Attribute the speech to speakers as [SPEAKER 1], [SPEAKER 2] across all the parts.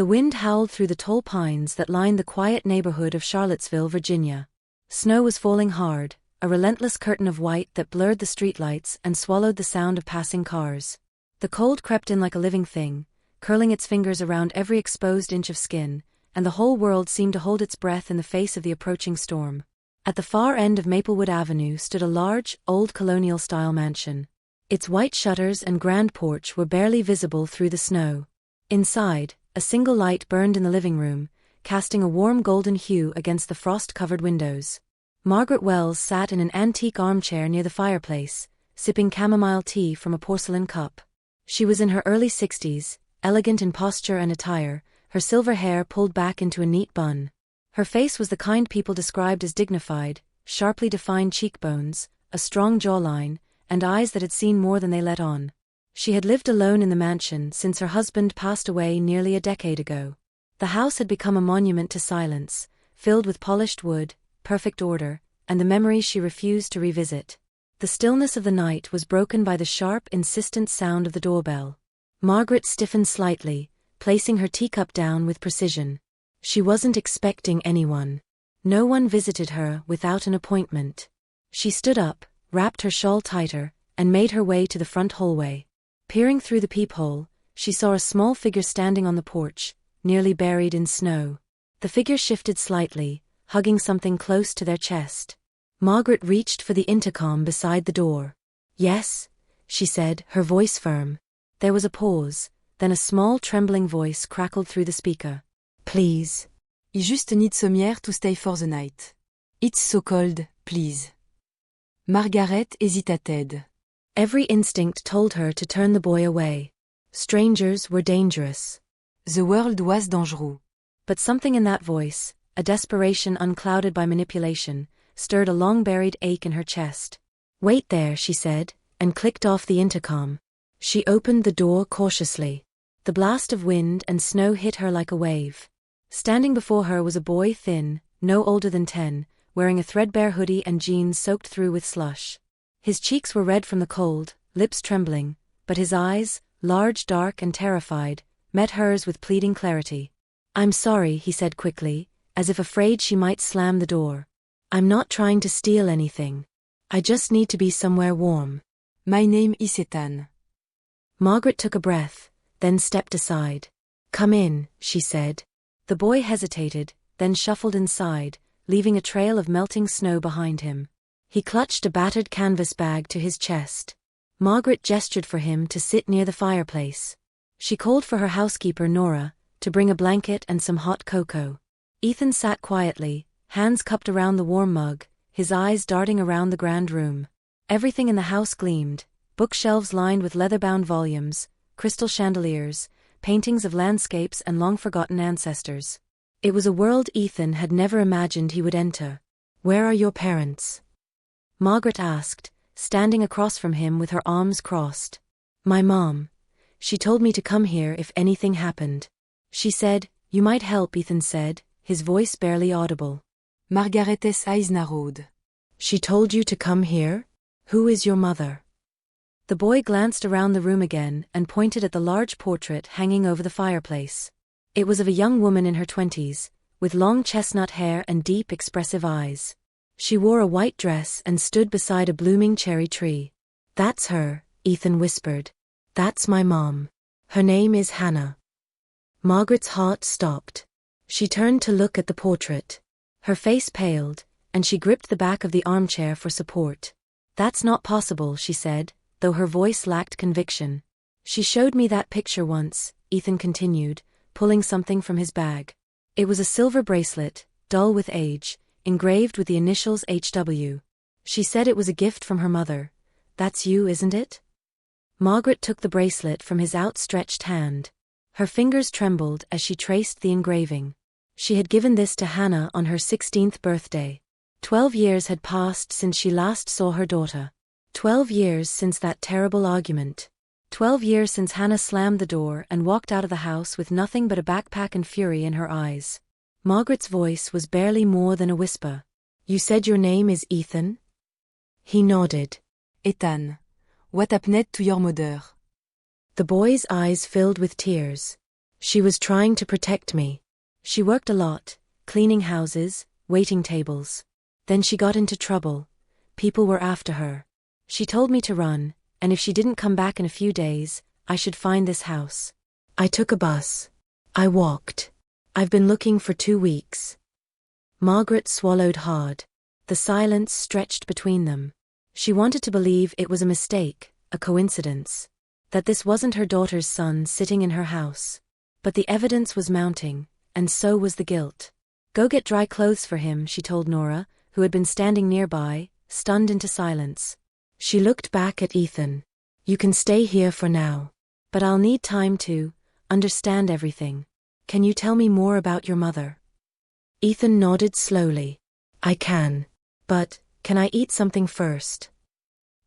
[SPEAKER 1] The wind howled through the tall pines that lined the quiet neighborhood of Charlottesville, Virginia. Snow was falling hard, a relentless curtain of white that blurred the streetlights and swallowed the sound of passing cars. The cold crept in like a living thing, curling its fingers around every exposed inch of skin, and the whole world seemed to hold its breath in the face of the approaching storm. At the far end of Maplewood Avenue stood a large, old colonial-style mansion. Its white shutters and grand porch were barely visible through the snow. Inside, a single light burned in the living room, casting a warm golden hue against the frost-covered windows. Margaret Wells sat in an antique armchair near the fireplace, sipping chamomile tea from a porcelain cup. She was in her early 60s, elegant in posture and attire, her silver hair pulled back into a neat bun. Her face was the kind people described as dignified, sharply defined cheekbones, a strong jawline, and eyes that had seen more than they let on. She had lived alone in the mansion since her husband passed away nearly a decade ago. The house had become a monument to silence, filled with polished wood, perfect order, and the memories she refused to revisit. The stillness of the night was broken by the sharp, insistent sound of the doorbell. Margaret stiffened slightly, placing her teacup down with precision. She wasn't expecting anyone. No one visited her without an appointment. She stood up, wrapped her shawl tighter, and made her way to the front hallway. Peering through the peephole, she saw a small figure standing on the porch, nearly buried in snow. The figure shifted slightly, hugging something close to their chest. Margaret reached for the intercom beside the door. "Yes," she said, her voice firm. There was a pause, then a small trembling voice crackled through the speaker. "Please. I just need somewhere to stay for the night. It's so cold, please." Margaret hesitated. Every instinct told her to turn the boy away. Strangers were dangerous. The world was dangereux. But something in that voice, a desperation unclouded by manipulation, stirred a long-buried ache in her chest. "Wait there," she said, and clicked off the intercom. She opened the door cautiously. The blast of wind and snow hit her like a wave. Standing before her was a boy thin, no older than 10, wearing a threadbare hoodie and jeans soaked through with slush. His cheeks were red from the cold, lips trembling, but his eyes, large, dark, and terrified, met hers with pleading clarity. "I'm sorry," he said quickly, as if afraid she might slam the door. "I'm not trying to steal anything. I just need to be somewhere warm. My name is Ethan." Margaret took a breath, then stepped aside. "Come in," she said. The boy hesitated, then shuffled inside, leaving a trail of melting snow behind him. He clutched a battered canvas bag to his chest. Margaret gestured for him to sit near the fireplace. She called for her housekeeper, Nora, to bring a blanket and some hot cocoa. Ethan sat quietly, hands cupped around the warm mug, his eyes darting around the grand room. Everything in the house gleamed: bookshelves lined with leather-bound volumes, crystal chandeliers, paintings of landscapes and long-forgotten ancestors. It was a world Ethan had never imagined he would enter. "Where are your parents?" Margaret asked, standing across from him with her arms crossed. "My mom. She told me to come here if anything happened." She said, "You might help," Ethan said, his voice barely audible. Margaret's eyes narrowed. "She told you to come here? Who is your mother?" The boy glanced around the room again and pointed at the large portrait hanging over the fireplace. It was of a young woman in her 20s, with long chestnut hair and deep, expressive eyes. She wore a white dress and stood beside a blooming cherry tree. "That's her," Ethan whispered. "That's my mom. Her name is Hannah." Margaret's heart stopped. She turned to look at the portrait. Her face paled, and she gripped the back of the armchair for support. "That's not possible," she said, though her voice lacked conviction. "She showed me that picture once," Ethan continued, pulling something from his bag. It was a silver bracelet, dull with age, engraved with the initials HW. She said it was a gift from her mother. "That's you, isn't it?" Margaret took the bracelet from his outstretched hand. Her fingers trembled as she traced the engraving. She had given this to Hannah on her 16th birthday. 12 years had passed since she last saw her daughter. 12 years since that terrible argument. 12 years since Hannah slammed the door and walked out of the house with nothing but a backpack and fury in her eyes. Margaret's voice was barely more than a whisper. "You said your name is Ethan?" He nodded. "Ethan. What happened to your mother?" The boy's eyes filled with tears. She was trying to protect me. She worked a lot, cleaning houses, waiting tables. Then she got into trouble. People were after her. She told me to run, and if she didn't come back in a few days, I should find this house. I took a bus. I walked. I've been looking for 2 weeks. Margaret swallowed hard. The silence stretched between them. She wanted to believe it was a mistake, a coincidence. That this wasn't her daughter's son sitting in her house. But the evidence was mounting, and so was the guilt. Go get dry clothes for him, she told Nora, who had been standing nearby, stunned into silence. She looked back at Ethan. You can stay here for now. But I'll need time to understand everything. Can you tell me more about your mother? Ethan nodded slowly. I can. But, can I eat something first?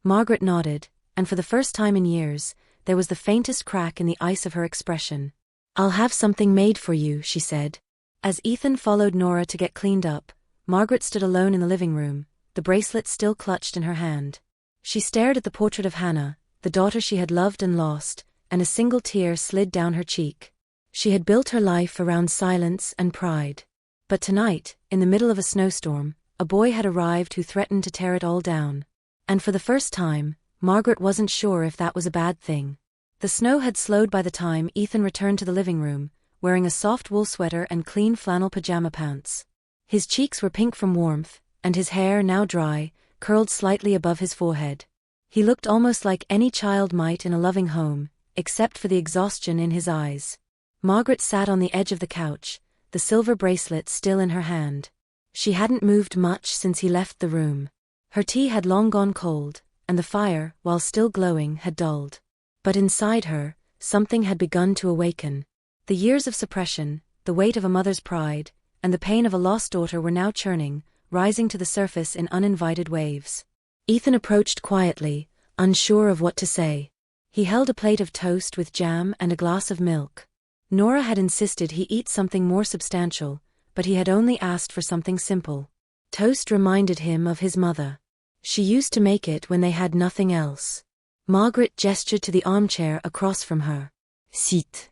[SPEAKER 1] Margaret nodded, and for the first time in years, there was the faintest crack in the ice of her expression. I'll have something made for you, she said. As Ethan followed Nora to get cleaned up, Margaret stood alone in the living room, the bracelet still clutched in her hand. She stared at the portrait of Hannah, the daughter she had loved and lost, and a single tear slid down her cheek. She had built her life around silence and pride. But tonight, in the middle of a snowstorm, a boy had arrived who threatened to tear it all down. And for the first time, Margaret wasn't sure if that was a bad thing. The snow had slowed by the time Ethan returned to the living room, wearing a soft wool sweater and clean flannel pajama pants. His cheeks were pink from warmth, and his hair, now dry, curled slightly above his forehead. He looked almost like any child might in a loving home, except for the exhaustion in his eyes. Margaret sat on the edge of the couch, the silver bracelet still in her hand. She hadn't moved much since he left the room. Her tea had long gone cold, and the fire, while still glowing, had dulled. But inside her, something had begun to awaken. The years of suppression, the weight of a mother's pride, and the pain of a lost daughter were now churning, rising to the surface in uninvited waves. Ethan approached quietly, unsure of what to say. He held a plate of toast with jam and a glass of milk. Nora had insisted he eat something more substantial, but he had only asked for something simple. Toast reminded him of his mother. She used to make it when they had nothing else. Margaret gestured to the armchair across from her. Sit.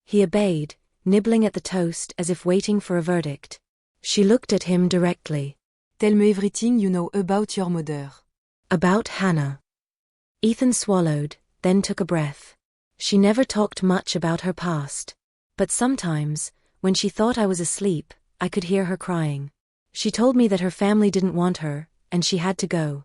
[SPEAKER 1] He obeyed, nibbling at the toast as if waiting for a verdict. She looked at him directly.
[SPEAKER 2] Tell me everything you know about your mother.
[SPEAKER 1] About Hannah. Ethan swallowed, then took a breath. She never talked much about her past. But sometimes, when she thought I was asleep, I could hear her crying. She told me that her family didn't want her, and she had to go.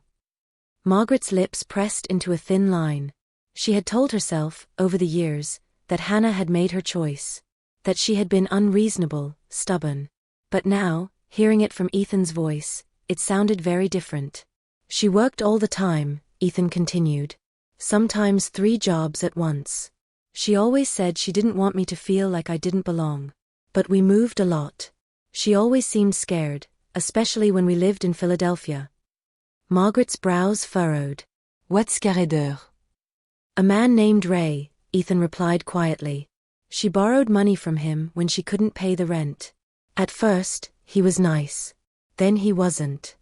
[SPEAKER 1] Margaret's lips pressed into a thin line. She had told herself, over the years, that Hannah had made her choice. That she had been unreasonable, stubborn. But now, hearing it from Ethan's voice, it sounded very different. She worked all the time, Ethan continued. Sometimes 3 jobs at once. She always said she didn't want me to feel like I didn't belong. But we moved a lot. She always seemed scared, especially when we lived in Philadelphia. Margaret's brows furrowed.
[SPEAKER 2] What's carré?
[SPEAKER 1] A man named Ray, Ethan replied quietly. She borrowed money from him when she couldn't pay the rent. At first, he was nice. Then he wasn't.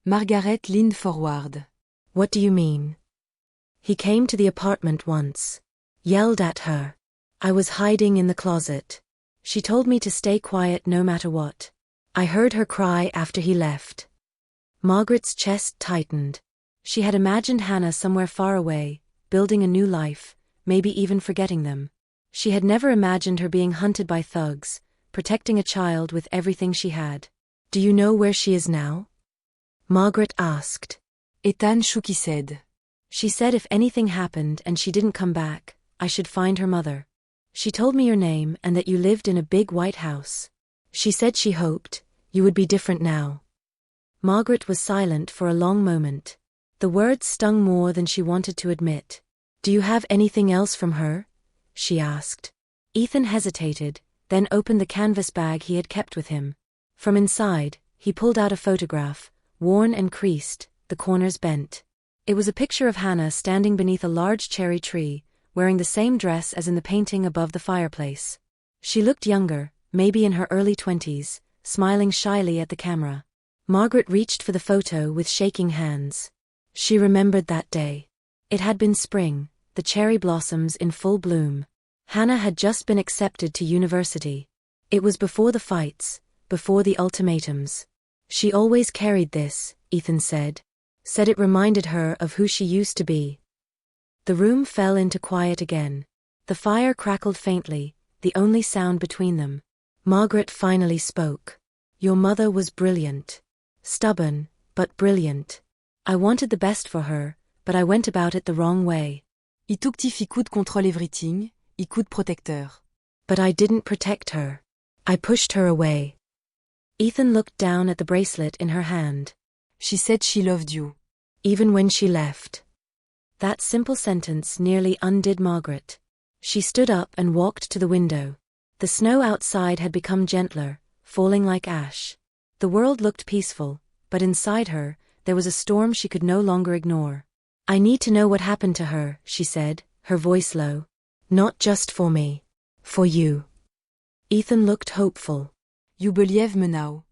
[SPEAKER 2] Margaret leaned forward.
[SPEAKER 1] What do you mean? He came to the apartment once. Yelled at her. I was hiding in the closet. She told me to stay quiet no matter what. I heard her cry after he left. Margaret's chest tightened. She had imagined Hannah somewhere far away, building a new life, maybe even forgetting them. She had never imagined her being hunted by thugs, protecting a child with everything she had. Do you know where she is now? Margaret asked.
[SPEAKER 2] Ethan shook his head.
[SPEAKER 1] She said if anything happened and she didn't come back, I should find her mother. She told me your name and that you lived in a big white house. She said she hoped you would be different now. Margaret was silent for a long moment. The words stung more than she wanted to admit. Do you have anything else from her? She asked. Ethan hesitated, then opened the canvas bag he had kept with him. From inside, he pulled out a photograph, worn and creased, the corners bent. It was a picture of Hannah standing beneath a large cherry tree, wearing the same dress as in the painting above the fireplace. She looked younger, maybe in her early 20s, smiling shyly at the camera. Margaret reached for the photo with shaking hands. She remembered that day. It had been spring, the cherry blossoms in full bloom. Hannah had just been accepted to university. It was before the fights, before the ultimatums. She always carried this, Ethan said. Said it reminded her of who she used to be. The room fell into quiet again. The fire crackled faintly, the only sound between them. Margaret finally spoke. Your mother was brilliant. Stubborn, but brilliant. I wanted the best for her, but I went about it the wrong way.
[SPEAKER 2] I tukti fi coup de contrôle everything, I coup de protecteur.
[SPEAKER 1] But I didn't protect her. I pushed her away. Ethan looked down at the bracelet in her hand.
[SPEAKER 2] She said she loved you.
[SPEAKER 1] Even when she left. That simple sentence nearly undid Margaret. She stood up and walked to the window. The snow outside had become gentler, falling like ash. The world looked peaceful, but inside her, there was a storm she could no longer ignore. I need to know what happened to her, she said, her voice low. Not just for me. For you. Ethan looked hopeful.
[SPEAKER 2] You believe me now.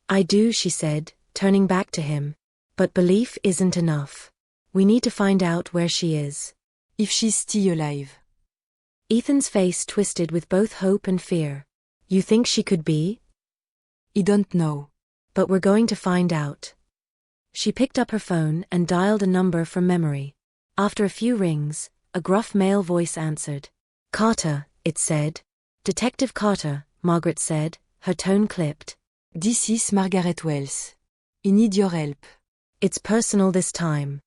[SPEAKER 1] I do, she said, turning back to him. But belief isn't enough. We need to find out where she is.
[SPEAKER 2] If she's still alive.
[SPEAKER 1] Ethan's face twisted with both hope and fear. You think she could be?
[SPEAKER 2] I don't know.
[SPEAKER 1] But we're going to find out. She picked up her phone and dialed a number from memory. After a few rings, a gruff male voice answered. Carter, it said. Detective Carter, Margaret said, her tone clipped.
[SPEAKER 2] This is Margaret Wells. I need your help.
[SPEAKER 1] It's personal this time.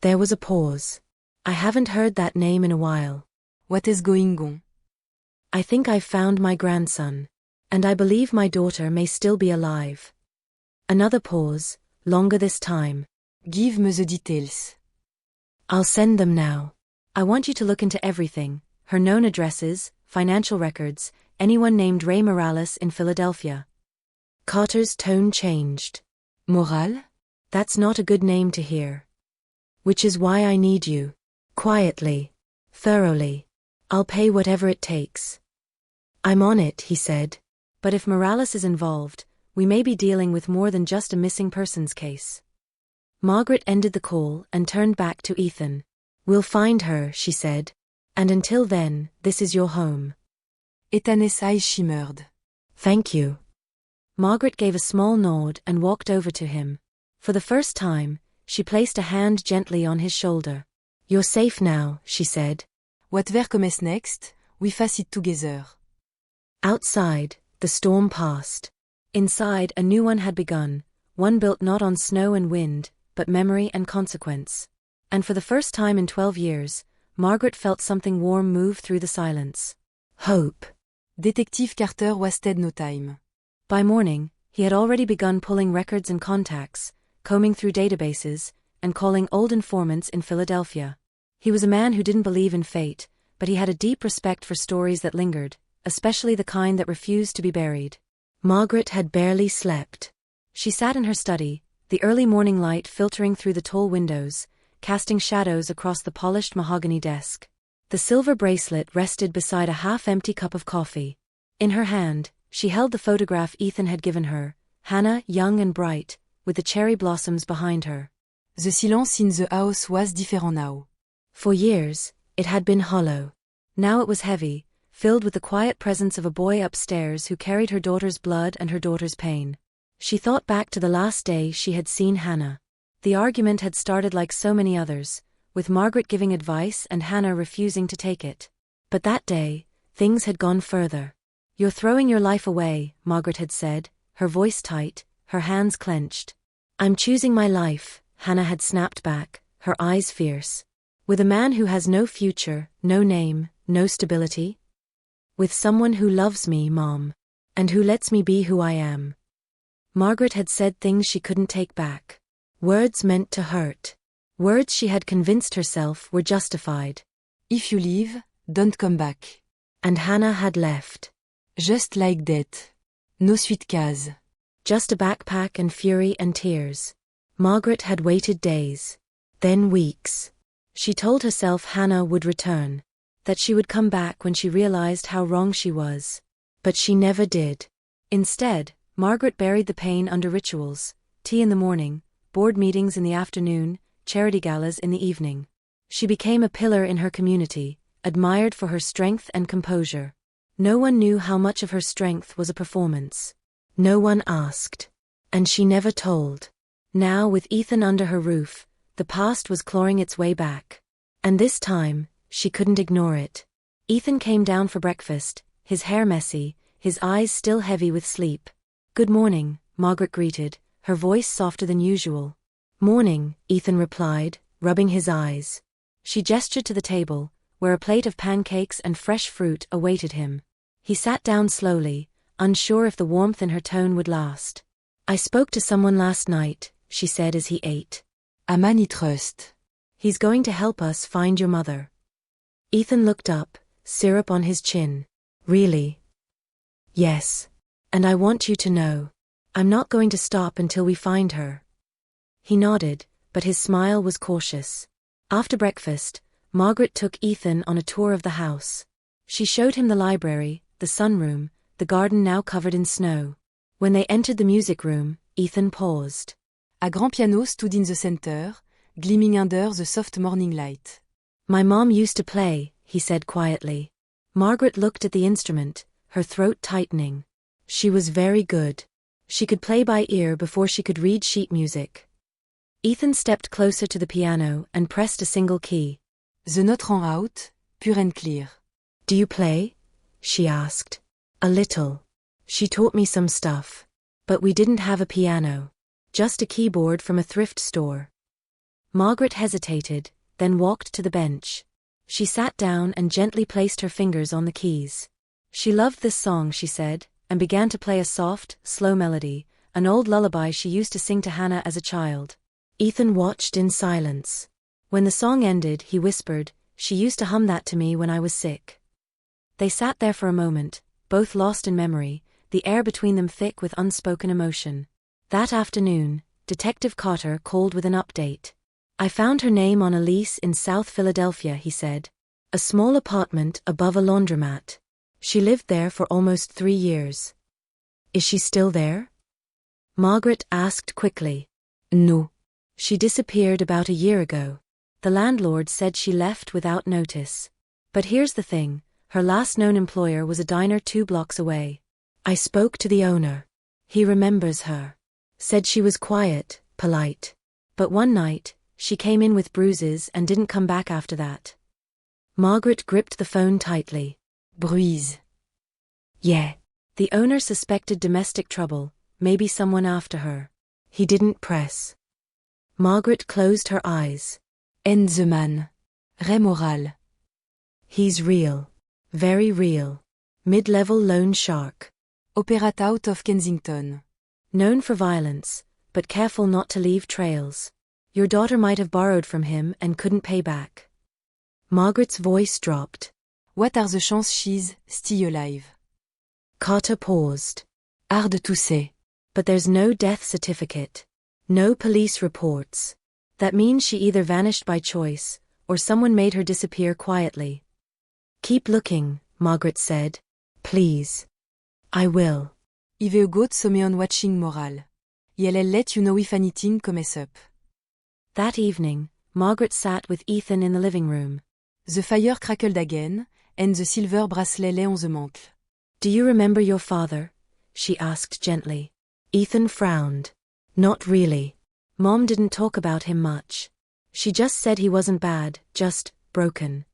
[SPEAKER 1] There was a pause. I haven't heard that name in a while.
[SPEAKER 2] What is going on?
[SPEAKER 1] I think I've found my grandson. And I believe my daughter may still be alive. Another pause, longer this time.
[SPEAKER 2] Give me the details.
[SPEAKER 1] I'll send them now. I want you to look into everything, her known addresses, financial records, anyone named Ray Morales in Philadelphia. Carter's tone changed.
[SPEAKER 2] Moral?
[SPEAKER 1] That's not a good name to hear. Which is why I need you. Quietly. Thoroughly. I'll pay whatever it takes. I'm on it, he said. But if Morales is involved, we may be dealing with more than just a missing persons case. Margaret ended the call and turned back to Ethan. We'll find her, she said. And until then, this is your home.
[SPEAKER 2] Ethan's eyes shimmered.
[SPEAKER 1] Thank you. Margaret gave a small nod and walked over to him. For the first time, she placed a hand gently on his shoulder. You're safe now, she said.
[SPEAKER 2] Whatever comes next, we face it together.
[SPEAKER 1] Outside, the storm passed. Inside, a new one had begun, one built not on snow and wind, but memory and consequence. And for the first time in 12 years, Margaret felt something warm move through the silence. Hope.
[SPEAKER 2] Detective Carter wasted no time.
[SPEAKER 1] By morning, he had already begun pulling records and contacts, combing through databases, and calling old informants in Philadelphia. He was a man who didn't believe in fate, but he had a deep respect for stories that lingered, especially the kind that refused to be buried. Margaret had barely slept. She sat in her study, the early morning light filtering through the tall windows, casting shadows across the polished mahogany desk. The silver bracelet rested beside a half-empty cup of coffee. In her hand, she held the photograph Ethan had given her, Hannah young and bright, with the cherry blossoms behind her.
[SPEAKER 2] The silence in the house was different now.
[SPEAKER 1] For years, it had been hollow. Now it was heavy, filled with the quiet presence of a boy upstairs who carried her daughter's blood and her daughter's pain. She thought back to the last day she had seen Hannah. The argument had started like so many others, with Margaret giving advice and Hannah refusing to take it. But that day, things had gone further. You're throwing your life away, Margaret had said, her voice tight, her hands clenched. I'm choosing my life, Hannah had snapped back, her eyes fierce. With a man who has no future, no name, no stability? With someone who loves me, Mom. And who lets me be who I am. Margaret had said things she couldn't take back. Words meant to hurt. Words she had convinced herself were justified.
[SPEAKER 2] If you leave, don't come back.
[SPEAKER 1] And Hannah had left.
[SPEAKER 2] Just like that. No suitcase.
[SPEAKER 1] Just a backpack and fury and tears. Margaret had waited days. Then weeks. She told herself Hannah would return. That she would come back when she realized how wrong she was. But she never did. Instead, Margaret buried the pain under rituals, tea in the morning, board meetings in the afternoon, charity galas in the evening. She became a pillar in her community, admired for her strength and composure. No one knew how much of her strength was a performance. No one asked. And she never told. Now, with Ethan under her roof, the past was clawing its way back. And this time, she couldn't ignore it. Ethan came down for breakfast, his hair messy, his eyes still heavy with sleep. "Good morning," Margaret greeted, her voice softer than usual. "Morning," Ethan replied, rubbing his eyes. She gestured to the table, where a plate of pancakes and fresh fruit awaited him. He sat down slowly, unsure if the warmth in her tone would last. "I spoke to someone last night," she said as he ate.
[SPEAKER 2] "A man I trust."
[SPEAKER 1] "He's going to help us find your mother." Ethan looked up, syrup on his chin. "Really?" "Yes. And I want you to know. I'm not going to stop until we find her." He nodded, but his smile was cautious. After breakfast, Margaret took Ethan on a tour of the house. She showed him the library, the sunroom, the garden now covered in snow. When they entered the music room, Ethan paused.
[SPEAKER 2] A grand piano stood in the center, gleaming under the soft morning light.
[SPEAKER 1] "My mom used to play," he said quietly. Margaret looked at the instrument, her throat tightening. She was very good. She could play by ear before she could read sheet music. Ethan stepped closer to the piano and pressed a single key.
[SPEAKER 2] The note rang out, pure and clear.
[SPEAKER 1] "Do you play?" she asked. "A little. She taught me some stuff. But we didn't have a piano. Just a keyboard from a thrift store." Margaret hesitated, then walked to the bench. She sat down and gently placed her fingers on the keys. She loved this song, she said, and began to play a soft, slow melody, an old lullaby she used to sing to Hannah as a child. Ethan watched in silence. When the song ended, he whispered, "She used to hum that to me when I was sick." They sat there for a moment, both lost in memory, the air between them thick with unspoken emotion. That afternoon, Detective Cotter called with an update. "I found her name on a lease in South Philadelphia," he said. "A small apartment above a laundromat. She lived there for almost 3 years." "Is she still there?" Margaret asked quickly. "No. She disappeared about a year ago. The landlord said she left without notice. But here's the thing, her last known employer was a diner 2 blocks away. I spoke to the owner. He remembers her. Said she was quiet, polite. But one night, she came in with bruises and didn't come back after that." Margaret gripped the phone tightly.
[SPEAKER 2] Bruise.
[SPEAKER 1] "Yeah. The owner suspected domestic trouble, maybe someone after her. He didn't press." Margaret closed her eyes.
[SPEAKER 2] And the man. Ray moral.
[SPEAKER 1] "He's real. Very real. Mid-level loan shark.
[SPEAKER 2] Operate out of Kensington.
[SPEAKER 1] Known for violence, but careful not to leave trails. Your daughter might have borrowed from him and couldn't pay back." Margaret's voice dropped.
[SPEAKER 2] What are the chances she's still alive?
[SPEAKER 1] Carter paused.
[SPEAKER 2] Hard to say.
[SPEAKER 1] "But there's no death certificate. No police reports. That means she either vanished by choice, or someone made her disappear quietly." "Keep looking," Margaret said. "Please." "I will."
[SPEAKER 2] I will go some on watching moral. I'll let you know if anything comes up.
[SPEAKER 1] That evening, Margaret sat with Ethan in the living room.
[SPEAKER 2] The fire crackled again, and the silver bracelet lay on the mantel.
[SPEAKER 1] "Do you remember your father?" she asked gently. Ethan frowned. "Not really. Mom didn't talk about him much. She just said he wasn't bad, just broken."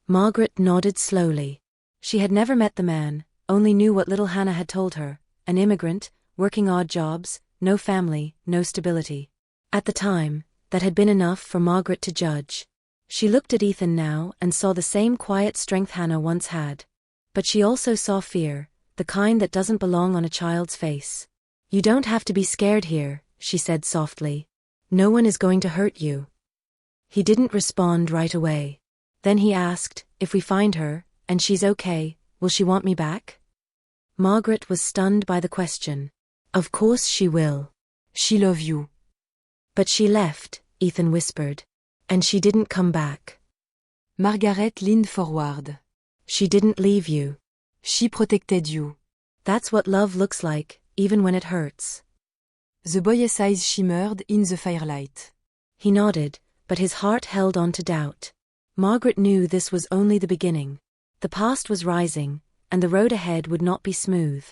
[SPEAKER 1] Margaret nodded slowly. She had never met the man, only knew what little Hannah had told her, an immigrant, working odd jobs, no family, no stability. At the time, that had been enough for Margaret to judge. She looked at Ethan now and saw the same quiet strength Hannah once had. But she also saw fear, the kind that doesn't belong on a child's face. "You don't have to be scared here," she said softly. "No one is going to hurt you." He didn't respond right away. Then he asked, "If we find her, and she's okay, will she want me back?" Margaret was stunned by the question. "Of course she will.
[SPEAKER 2] She love you."
[SPEAKER 1] "But she left," Ethan whispered. "And she didn't come back."
[SPEAKER 2] Margaret leaned forward.
[SPEAKER 1] "She didn't leave you.
[SPEAKER 2] She protected you."
[SPEAKER 1] "That's what love looks like, even when it hurts."
[SPEAKER 2] The boy's eyes shimmered in the firelight.
[SPEAKER 1] He nodded, but his heart held on to doubt. Margaret knew this was only the beginning. The past was rising, and the road ahead would not be smooth.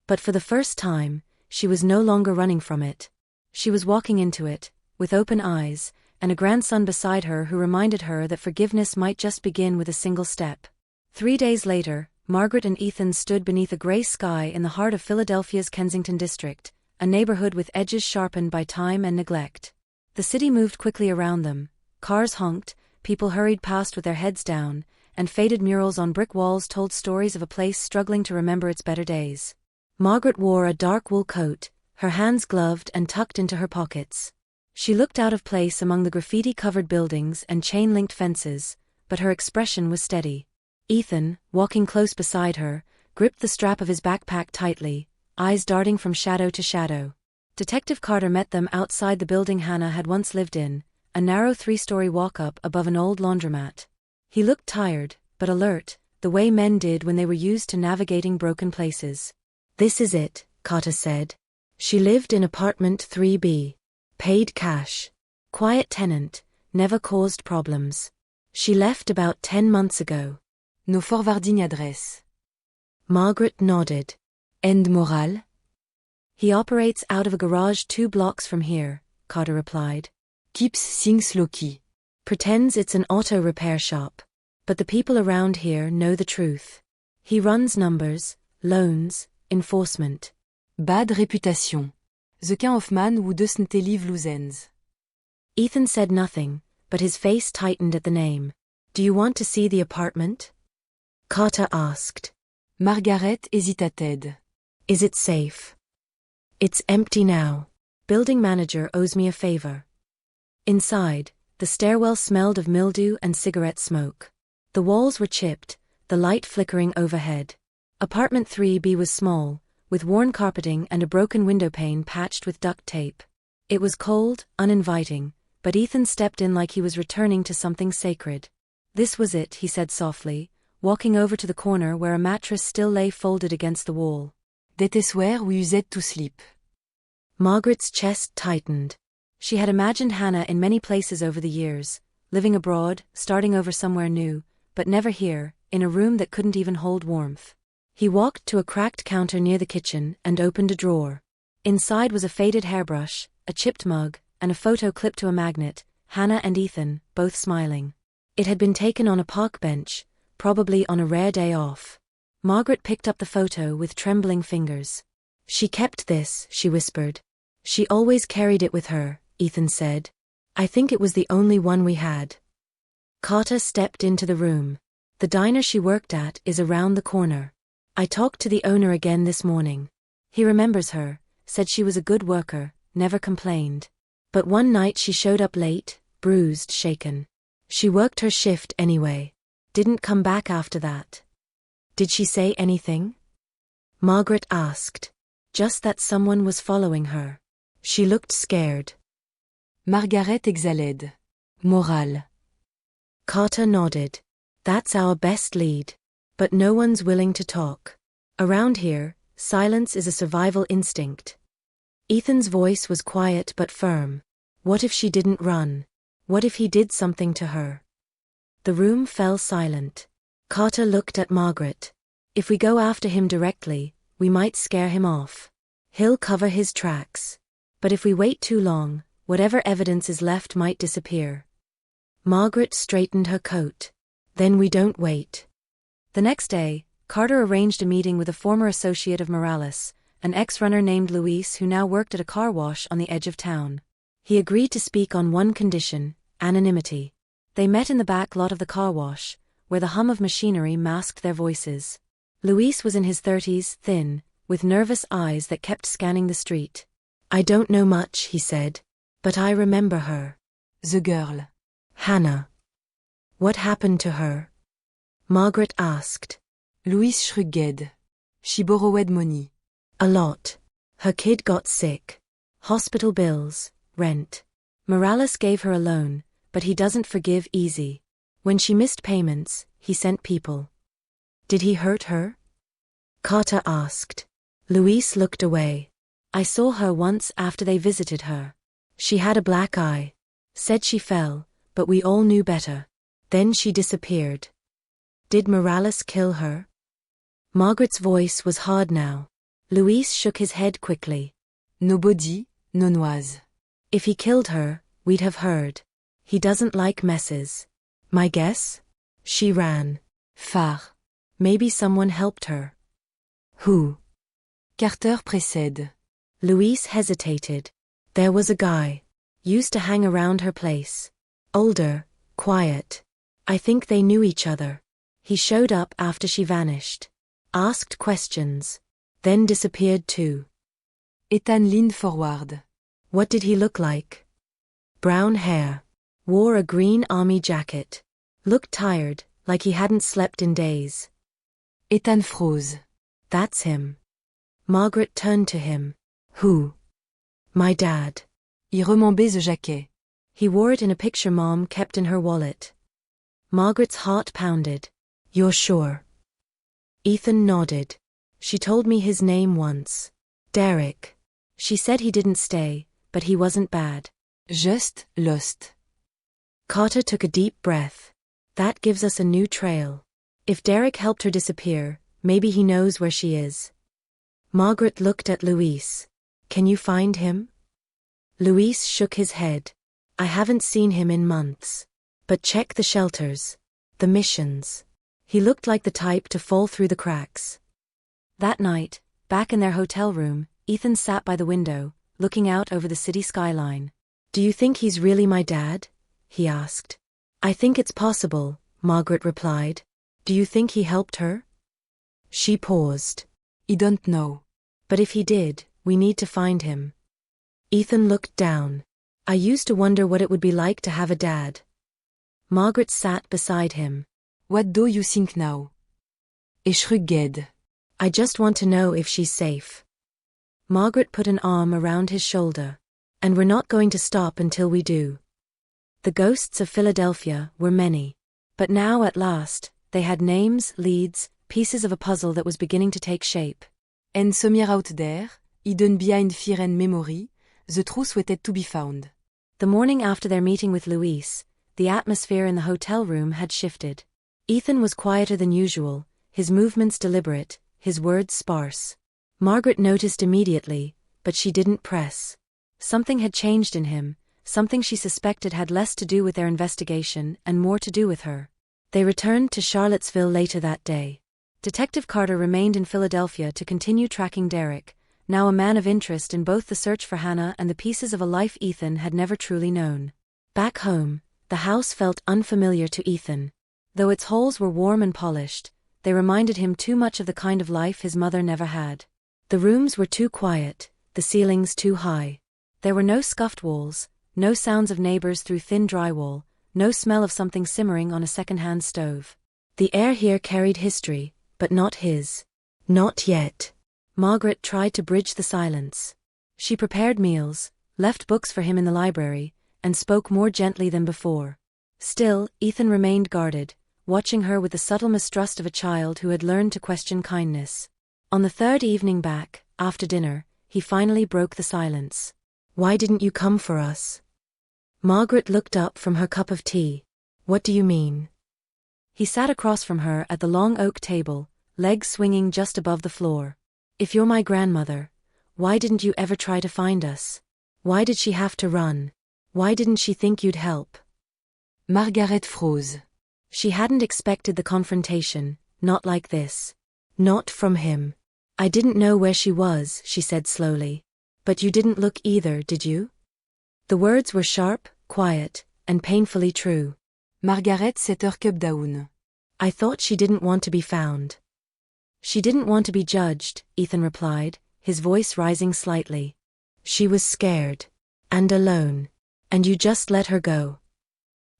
[SPEAKER 1] But for the first time, she was no longer running from it. She was walking into it, with open eyes, and a grandson beside her who reminded her that forgiveness might just begin with a single step. 3 days later, Margaret and Ethan stood beneath a gray sky in the heart of Philadelphia's Kensington district, a neighborhood with edges sharpened by time and neglect. The city moved quickly around them. Cars honked, people hurried past with their heads down, and faded murals on brick walls told stories of a place struggling to remember its better days. Margaret wore a dark wool coat, her hands gloved and tucked into her pockets. She looked out of place among the graffiti-covered buildings and chain-linked fences, but her expression was steady. Ethan, walking close beside her, gripped the strap of his backpack tightly, eyes darting from shadow to shadow. Detective Carter met them outside the building Hannah had once lived in, a narrow 3-story walk-up above an old laundromat. He looked tired, but alert, the way men did when they were used to navigating broken places. "This is it," Carter said. She lived in apartment 3B. Paid cash. Quiet tenant, never caused problems. She left about 10 months ago.
[SPEAKER 2] Nos forwarding address.
[SPEAKER 1] Margaret nodded.
[SPEAKER 2] End moral?
[SPEAKER 1] He operates out of a garage 2 blocks from here, Carter replied.
[SPEAKER 2] Keeps things low-key.
[SPEAKER 1] Pretends it's an auto repair shop. But the people around here know the truth. He runs numbers, loans, enforcement.
[SPEAKER 2] Bad réputation. The kind of man who doesn't leave loose ends.
[SPEAKER 1] Ethan said nothing, but his face tightened at the name. "Do you want to see the apartment?" Carter asked.
[SPEAKER 2] Margaret hesitated.
[SPEAKER 1] "Is it safe?" "It's empty now. Building manager owes me a favor." Inside, the stairwell smelled of mildew and cigarette smoke. The walls were chipped, the light flickering overhead. Apartment 3B was small, with worn carpeting and a broken window pane patched with duct tape. It was cold, uninviting, but Ethan stepped in like he was returning to something sacred. "This was it," he said softly, walking over to the corner where a mattress still lay folded against the wall.
[SPEAKER 2] That is where we used to sleep.
[SPEAKER 1] Margaret's chest tightened. She had imagined Hannah in many places over the years, living abroad, starting over somewhere new, but never here, in a room that couldn't even hold warmth. He walked to a cracked counter near the kitchen and opened a drawer. Inside was a faded hairbrush, a chipped mug, and a photo clipped to a magnet, Hannah and Ethan, both smiling. It had been taken on a park bench, probably on a rare day off. Margaret picked up the photo with trembling fingers. "She kept this," she whispered. "She always carried it with her," Ethan said. "I think it was the only one we had." Carter stepped into the room. "The diner she worked at is around the corner. I talked to the owner again this morning. He remembers her, said she was a good worker, never complained. But one night she showed up late, bruised, shaken. She worked her shift anyway. Didn't come back after that." "Did she say anything?" Margaret asked. "Just that someone was following her." She looked scared.
[SPEAKER 2] Margaret exhaled. Moral.
[SPEAKER 1] Carter nodded. "That's our best lead. But no one's willing to talk. Around here, silence is a survival instinct." Ethan's voice was quiet but firm. What if she didn't run? What if he did something to her? The room fell silent. Carter looked at Margaret. "If we go after him directly, we might scare him off. He'll cover his tracks. But if we wait too long, whatever evidence is left might disappear." Margaret straightened her coat. "Then we don't wait." The next day, Carter arranged a meeting with a former associate of Morales, an ex-runner named Luis who now worked at a car wash on the edge of town. He agreed to speak on one condition: anonymity. They met in the back lot of the car wash, where the hum of machinery masked their voices. Luis was in his 30s, thin, with nervous eyes that kept scanning the street. "I don't know much," he said. "But I remember her."
[SPEAKER 2] The girl.
[SPEAKER 1] "Hannah. What happened to her?" Margaret asked.
[SPEAKER 2] Louise shrugged. She borrowed money.
[SPEAKER 1] "A lot. Her kid got sick. Hospital bills, rent. Morales gave her a loan, but he doesn't forgive easy. When she missed payments, he sent people." "Did he hurt her?" Carter asked. Luis looked away. "I saw her once after they visited her. She had a black eye. Said she fell, but we all knew better. Then she disappeared. Did Morales kill her? Margaret's voice was hard now. Luis shook his head quickly.
[SPEAKER 2] No body, no noise.
[SPEAKER 1] If he killed her, we'd have heard. He doesn't like messes. My guess? She ran.
[SPEAKER 2] Phare.
[SPEAKER 1] Maybe someone helped her. Who?
[SPEAKER 2] Carter précède.
[SPEAKER 1] Luis hesitated. There was a guy. Used to hang around her place. Older, quiet. I think they knew each other. He showed up after she vanished. Asked questions. Then disappeared too.
[SPEAKER 2] Ethan leaned forward.
[SPEAKER 1] What did he look like? Brown hair. Wore a green army jacket. Looked tired, like he hadn't slept in days.
[SPEAKER 2] Ethan froze.
[SPEAKER 1] That's him. Margaret turned to him. Who? My dad.
[SPEAKER 2] Il remembait the jacket.
[SPEAKER 1] He wore it in a picture Mom kept in her wallet. Margaret's heart pounded. You're sure? Ethan nodded. She told me his name once. Derek. She said he didn't stay, but he wasn't bad.
[SPEAKER 2] Just lost.
[SPEAKER 1] Carter took a deep breath. That gives us a new trail. If Derek helped her disappear, maybe he knows where she is. Margaret looked at Luis. Can you find him? Luis shook his head. I haven't seen him in months. But check the shelters. The missions. He looked like the type to fall through the cracks. That night, back in their hotel room, Ethan sat by the window, looking out over the city skyline. Do you think he's really my dad? He asked. I think it's possible, Margaret replied. Do you think he helped her? She paused.
[SPEAKER 2] I don't know.
[SPEAKER 1] But if he did, we need to find him. Ethan looked down. I used to wonder what it would be like to have a dad. Margaret sat beside him.
[SPEAKER 2] What do you think now? Ich rugged.
[SPEAKER 1] I just want to know if she's safe. Margaret put an arm around his shoulder. And we're not going to stop until we do. The ghosts of Philadelphia were many. But now at last, they had names, leads, pieces of a puzzle that was beginning to take shape.
[SPEAKER 2] And somewhere out there, hidden behind fear and memory, the truth waited to be found.
[SPEAKER 1] The morning after their meeting with Luis, the atmosphere in the hotel room had shifted. Ethan was quieter than usual, his movements deliberate, his words sparse. Margaret noticed immediately, but she didn't press. Something had changed in him, something she suspected had less to do with their investigation and more to do with her. They returned to Charlottesville later that day. Detective Carter remained in Philadelphia to continue tracking Derek, now a man of interest in both the search for Hannah and the pieces of a life Ethan had never truly known. Back home, the house felt unfamiliar to Ethan. Though its halls were warm and polished, they reminded him too much of the kind of life his mother never had. The rooms were too quiet, the ceilings too high. There were no scuffed walls, no sounds of neighbors through thin drywall, no smell of something simmering on a second-hand stove. The air here carried history, but not his. Not yet. Margaret tried to bridge the silence. She prepared meals, left books for him in the library, and spoke more gently than before. Still, Ethan remained guarded, watching her with the subtle mistrust of a child who had learned to question kindness. On the third evening back, after dinner, he finally broke the silence. Why didn't you come for us? Margaret looked up from her cup of tea. What do you mean? He sat across from her at the long oak table, legs swinging just above the floor. If you're my grandmother, why didn't you ever try to find us? Why did she have to run? Why didn't she think you'd help?
[SPEAKER 2] Margaret froze.
[SPEAKER 1] She hadn't expected the confrontation, not like this. Not from him. I didn't know where she was, she said slowly. But you didn't look either, did you? The words were sharp, quiet, and painfully true.
[SPEAKER 2] Margaret set her cup down.
[SPEAKER 1] I thought she didn't want to be found. She didn't want to be judged, Ethan replied, his voice rising slightly. She was scared. And alone. And you just let her go.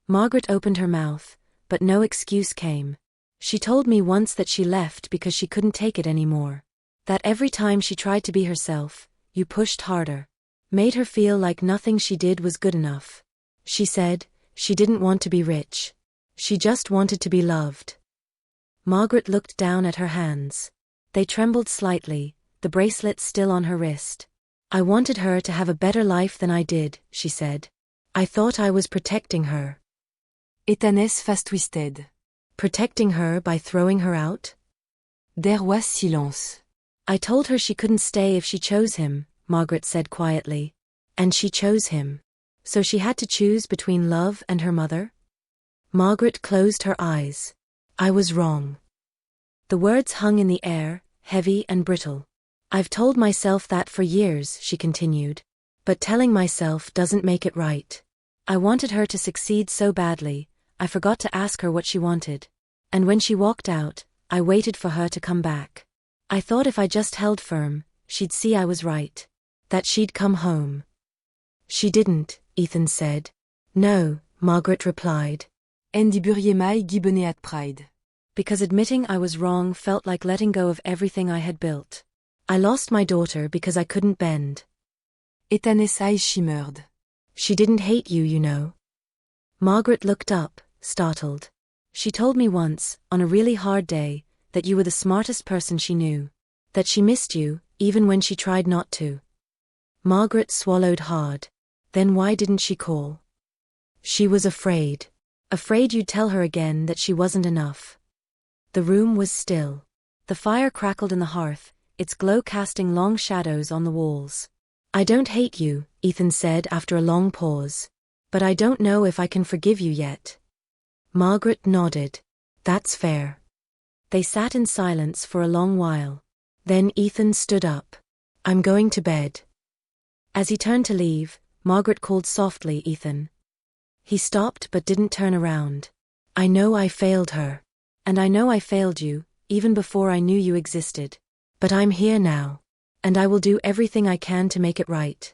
[SPEAKER 1] Margaret opened her mouth, but no excuse came. She told me once that she left because she couldn't take it anymore. That every time she tried to be herself, you pushed harder. Made her feel like nothing she did was good enough. She said, she didn't want to be rich. She just wanted to be loved. Margaret looked down at her hands. They trembled slightly, the bracelet still on her wrist. I wanted her to have a better life than I did, she said. I thought I was protecting her.
[SPEAKER 2] Ethan's face twisted.
[SPEAKER 1] Protecting her by throwing her out?
[SPEAKER 2] There was silence.
[SPEAKER 1] I told her she couldn't stay if she chose him, Margaret said quietly. And she chose him. So she had to choose between love and her mother? Margaret closed her eyes. I was wrong. The words hung in the air, heavy and brittle. I've told myself that for years, she continued. But telling myself doesn't make it right. I wanted her to succeed so badly, I forgot to ask her what she wanted. And when she walked out, I waited for her to come back. I thought if I just held firm, she'd see I was right. That she'd come home. She didn't, Ethan said. No, Margaret replied.
[SPEAKER 2] En die buried mij gibbene at pride.
[SPEAKER 1] Because admitting I was wrong felt like letting go of everything I had built. I lost my daughter because I couldn't bend.
[SPEAKER 2] Ethan's eyes shimmered.
[SPEAKER 1] She didn't hate you, you know. Margaret looked up, startled. She told me once, on a really hard day, that you were the smartest person she knew. That she missed you, even when she tried not to. Margaret swallowed hard. Then why didn't she call? She was afraid. Afraid you'd tell her again that she wasn't enough. The room was still. The fire crackled in the hearth, its glow casting long shadows on the walls. I don't hate you, Ethan said after a long pause. But I don't know if I can forgive you yet. Margaret nodded. That's fair. They sat in silence for a long while. Then Ethan stood up. I'm going to bed. As he turned to leave, Margaret called softly, Ethan. He stopped but didn't turn around. I know I failed her. And I know I failed you, even before I knew you existed. But I'm here now. And I will do everything I can to make it right.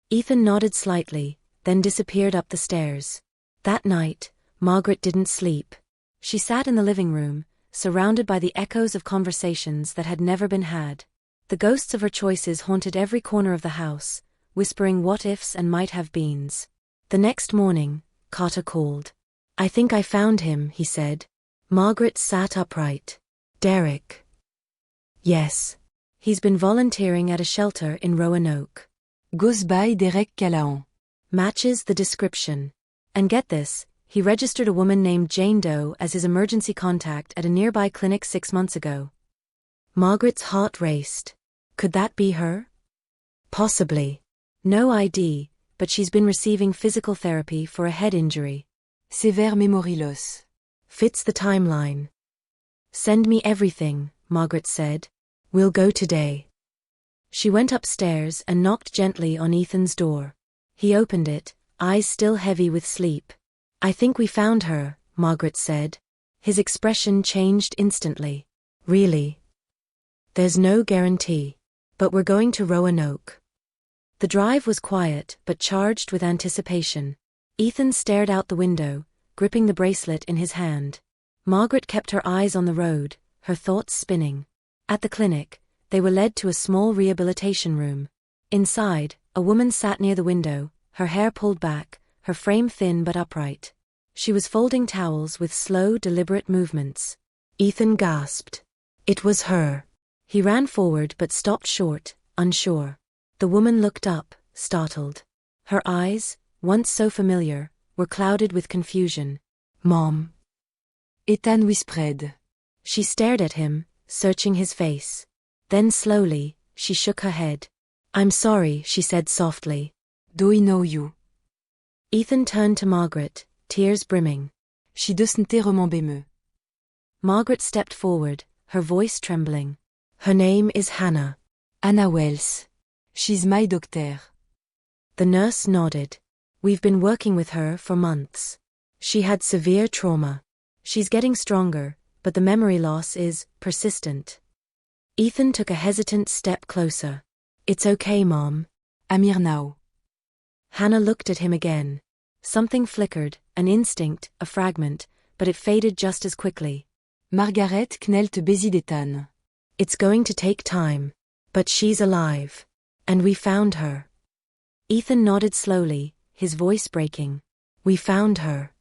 [SPEAKER 1] Ethan nodded slightly, then disappeared up the stairs. That night, Margaret didn't sleep. She sat in the living room, surrounded by the echoes of conversations that had never been had. The ghosts of her choices haunted every corner of the house, whispering what-ifs and might-have-beens. The next morning, Carter called. I think I found him, he said. Margaret sat upright. Derek. Yes. He's been volunteering at a shelter in Roanoke.
[SPEAKER 2] Goes by Derek Callahan.
[SPEAKER 1] Matches the description. And get this, he registered a woman named Jane Doe as his emergency contact at a nearby clinic 6 months ago. Margaret's heart raced. Could that be her? Possibly. No ID, but she's been receiving physical therapy for a head injury.
[SPEAKER 2] Severe memory loss.
[SPEAKER 1] Fits the timeline. Send me everything, Margaret said. We'll go today. She went upstairs and knocked gently on Ethan's door. He opened it, eyes still heavy with sleep. I think we found her, Margaret said. His expression changed instantly. Really? There's no guarantee. But we're going to Roanoke. The drive was quiet but charged with anticipation. Ethan stared out the window, gripping the bracelet in his hand. Margaret kept her eyes on the road, her thoughts spinning. At the clinic, they were led to a small rehabilitation room. Inside, a woman sat near the window, her hair pulled back, her frame thin but upright. She was folding towels with slow, deliberate movements. Ethan gasped. It was her. He ran forward but stopped short, unsure. The woman looked up, startled. Her eyes, once so familiar, were clouded with confusion. Mom.
[SPEAKER 2] Ethan whispered.
[SPEAKER 1] She stared at him, searching his face. Then slowly, she shook her head. I'm sorry, she said softly.
[SPEAKER 2] Do I know you?
[SPEAKER 1] Ethan turned to Margaret, tears brimming.
[SPEAKER 2] She doesn't remember me.
[SPEAKER 1] Margaret stepped forward, her voice trembling. Her name is Hannah.
[SPEAKER 2] Anna Wells. She's my doctor.
[SPEAKER 1] The nurse nodded. We've been working with her for months. She had severe trauma. She's getting stronger, but the memory loss is persistent. Ethan took a hesitant step closer. It's okay, Mom.
[SPEAKER 2] I'm here now.
[SPEAKER 1] Hannah looked at him again. Something flickered, an instinct, a fragment, but it faded just as quickly.
[SPEAKER 2] Margaret knelt beside Ethan.
[SPEAKER 1] It's going to take time. But she's alive. And we found her. Ethan nodded slowly, his voice breaking. We found her.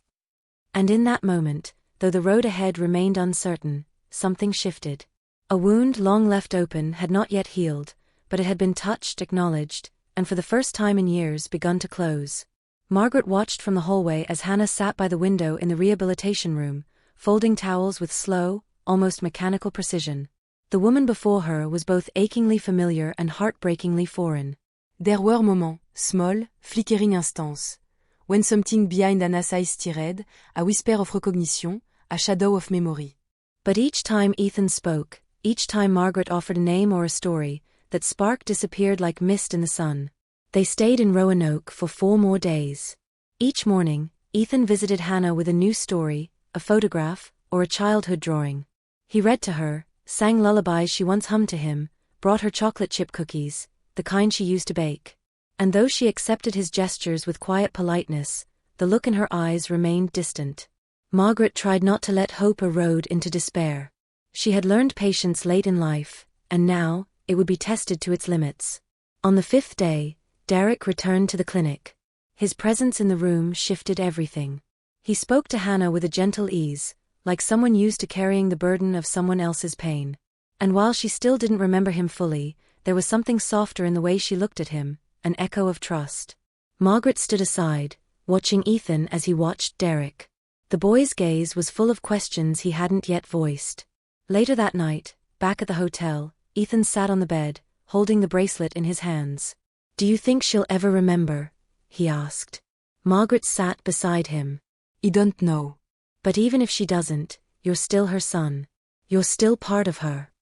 [SPEAKER 1] And in that moment, though the road ahead remained uncertain, something shifted. A wound long left open had not yet healed, but it had been touched, acknowledged, and for the first time in years begun to close. Margaret watched from the hallway as Hannah sat by the window in the rehabilitation room, folding towels with slow, almost mechanical precision. The woman before her was both achingly familiar and heartbreakingly foreign.
[SPEAKER 2] There were moments, small, flickering instants, when something behind Anna's eyes stirred, a whisper of recognition, a shadow of memory.
[SPEAKER 1] But each time Ethan spoke, each time Margaret offered a name or a story, that spark disappeared like mist in the sun. They stayed in Roanoke for 4 more days. Each morning, Ethan visited Hannah with a new story, a photograph, or a childhood drawing. He read to her, sang lullabies she once hummed to him, brought her chocolate chip cookies, the kind she used to bake. And though she accepted his gestures with quiet politeness, the look in her eyes remained distant. Margaret tried not to let hope erode into despair. She had learned patience late in life, and now, it would be tested to its limits. On the 5th day, Derek returned to the clinic. His presence in the room shifted everything. He spoke to Hannah with a gentle ease, like someone used to carrying the burden of someone else's pain. And while she still didn't remember him fully, there was something softer in the way she looked at him, an echo of trust. Margaret stood aside, watching Ethan as he watched Derek. The boy's gaze was full of questions he hadn't yet voiced. Later that night, back at the hotel, Ethan sat on the bed, holding the bracelet in his hands. "Do you think she'll ever remember?" he asked. Margaret sat beside him.
[SPEAKER 2] "I don't know.
[SPEAKER 1] "But even if she doesn't, you're still her son. You're still part of her."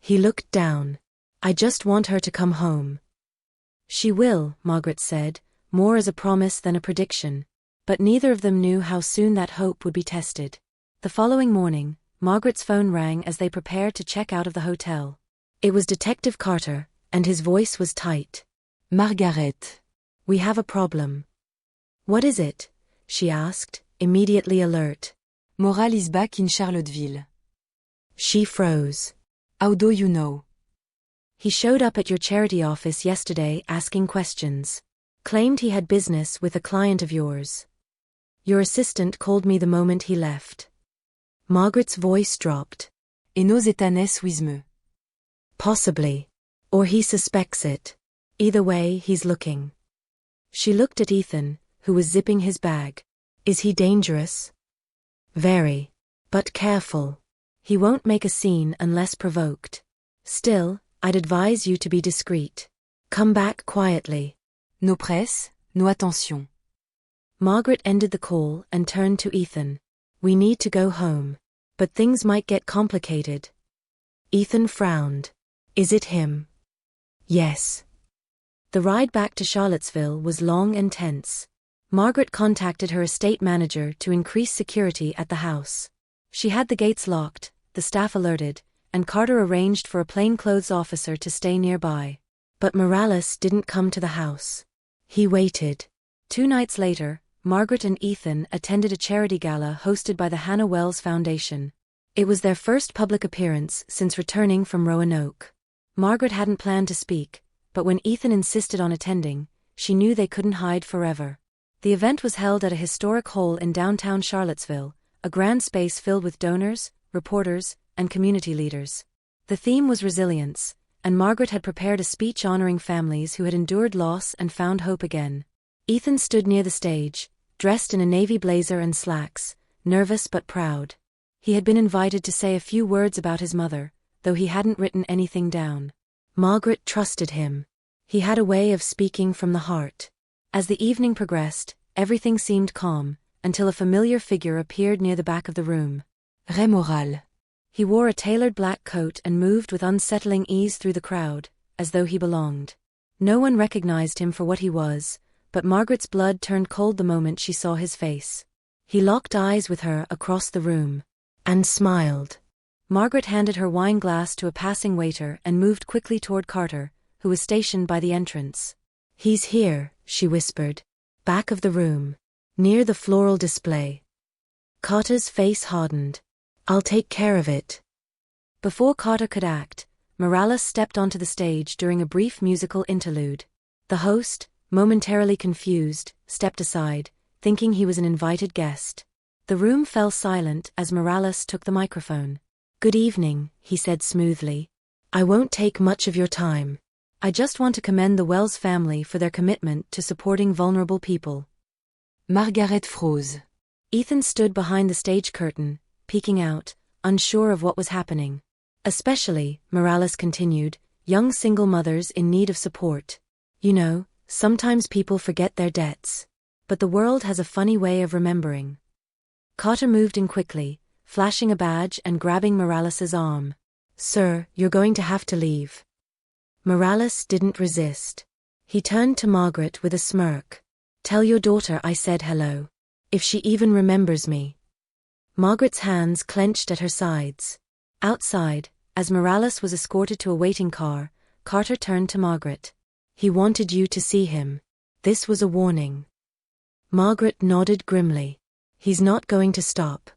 [SPEAKER 1] He looked down. "I just want her to come home." "She will," Margaret said, more as a promise than a prediction. But neither of them knew how soon that hope would be tested. The following morning, Margaret's phone rang as they prepared to check out of the hotel. It was Detective Carter, and his voice was tight.
[SPEAKER 2] "Margaret.
[SPEAKER 1] "We have a problem." "What is it?" she asked, immediately alert.
[SPEAKER 2] Moral is back in Charlottesville."
[SPEAKER 1] She froze.
[SPEAKER 2] "How do you know?"
[SPEAKER 1] "He showed up at your charity office yesterday asking questions. Claimed he had business with a client of yours. Your assistant called me the moment he left." Margaret's voice dropped.
[SPEAKER 2] "Et nos étanes with me."
[SPEAKER 1] "Possibly. Or he suspects it. Either way, he's looking." She looked at Ethan, who was zipping his bag. "Is he dangerous?" "Very. But careful. He won't make a scene unless provoked. Still, I'd advise you to be discreet. Come back quietly."
[SPEAKER 2] "No presse, no attention."
[SPEAKER 1] Margaret ended the call and turned to Ethan. "We need to go home. But things might get complicated." Ethan frowned. "Is it him?" "Yes." The ride back to Charlottesville was long and tense. Margaret contacted her estate manager to increase security at the house. She had the gates locked, the staff alerted, and Carter arranged for a plainclothes officer to stay nearby. But Morales didn't come to the house. He waited. 2 nights later, Margaret and Ethan attended a charity gala hosted by the Hannah Wells Foundation. It was their first public appearance since returning from Roanoke. Margaret hadn't planned to speak, but when Ethan insisted on attending, she knew they couldn't hide forever. The event was held at a historic hall in downtown Charlottesville, a grand space filled with donors, reporters, and community leaders. The theme was resilience, and Margaret had prepared a speech honoring families who had endured loss and found hope again. Ethan stood near the stage, dressed in a navy blazer and slacks, nervous but proud. He had been invited to say a few words about his mother, though he hadn't written anything down. Margaret trusted him. He had a way of speaking from the heart. As the evening progressed, everything seemed calm, until a familiar figure appeared near the back of the room.
[SPEAKER 2] "Ré Moral."
[SPEAKER 1] He wore a tailored black coat and moved with unsettling ease through the crowd, as though he belonged. No one recognized him for what he was, but Margaret's blood turned cold the moment she saw his face. He locked eyes with her across the room. And smiled. Margaret handed her wine glass to a passing waiter and moved quickly toward Carter, who was stationed by the entrance. "He's here," she whispered. "Back of the room. Near the floral display." Carter's face hardened. "I'll take care of it." Before Carter could act, Morales stepped onto the stage during a brief musical interlude. The host, momentarily confused, stepped aside, thinking he was an invited guest. The room fell silent as Morales took the microphone. "Good evening," he said smoothly. "I won't take much of your time. I just want to commend the Wells family for their commitment to supporting vulnerable people.
[SPEAKER 2] Margaret froze.
[SPEAKER 1] Ethan stood behind the stage curtain, peeking out, unsure of what was happening. Especially, Morales continued, young single mothers in need of support. You know, sometimes people forget their debts. But the world has a funny way of remembering. Carter moved in quickly, flashing a badge and grabbing Morales's arm. Sir, you're going to have to leave. Morales didn't resist. He turned to Margaret with a smirk. Tell your daughter I said hello. If she even remembers me. Margaret's hands clenched at her sides. Outside, as Morales was escorted to a waiting car, Carter turned to Margaret. He wanted you to see him. This was a warning. Margaret nodded grimly. He's not going to stop.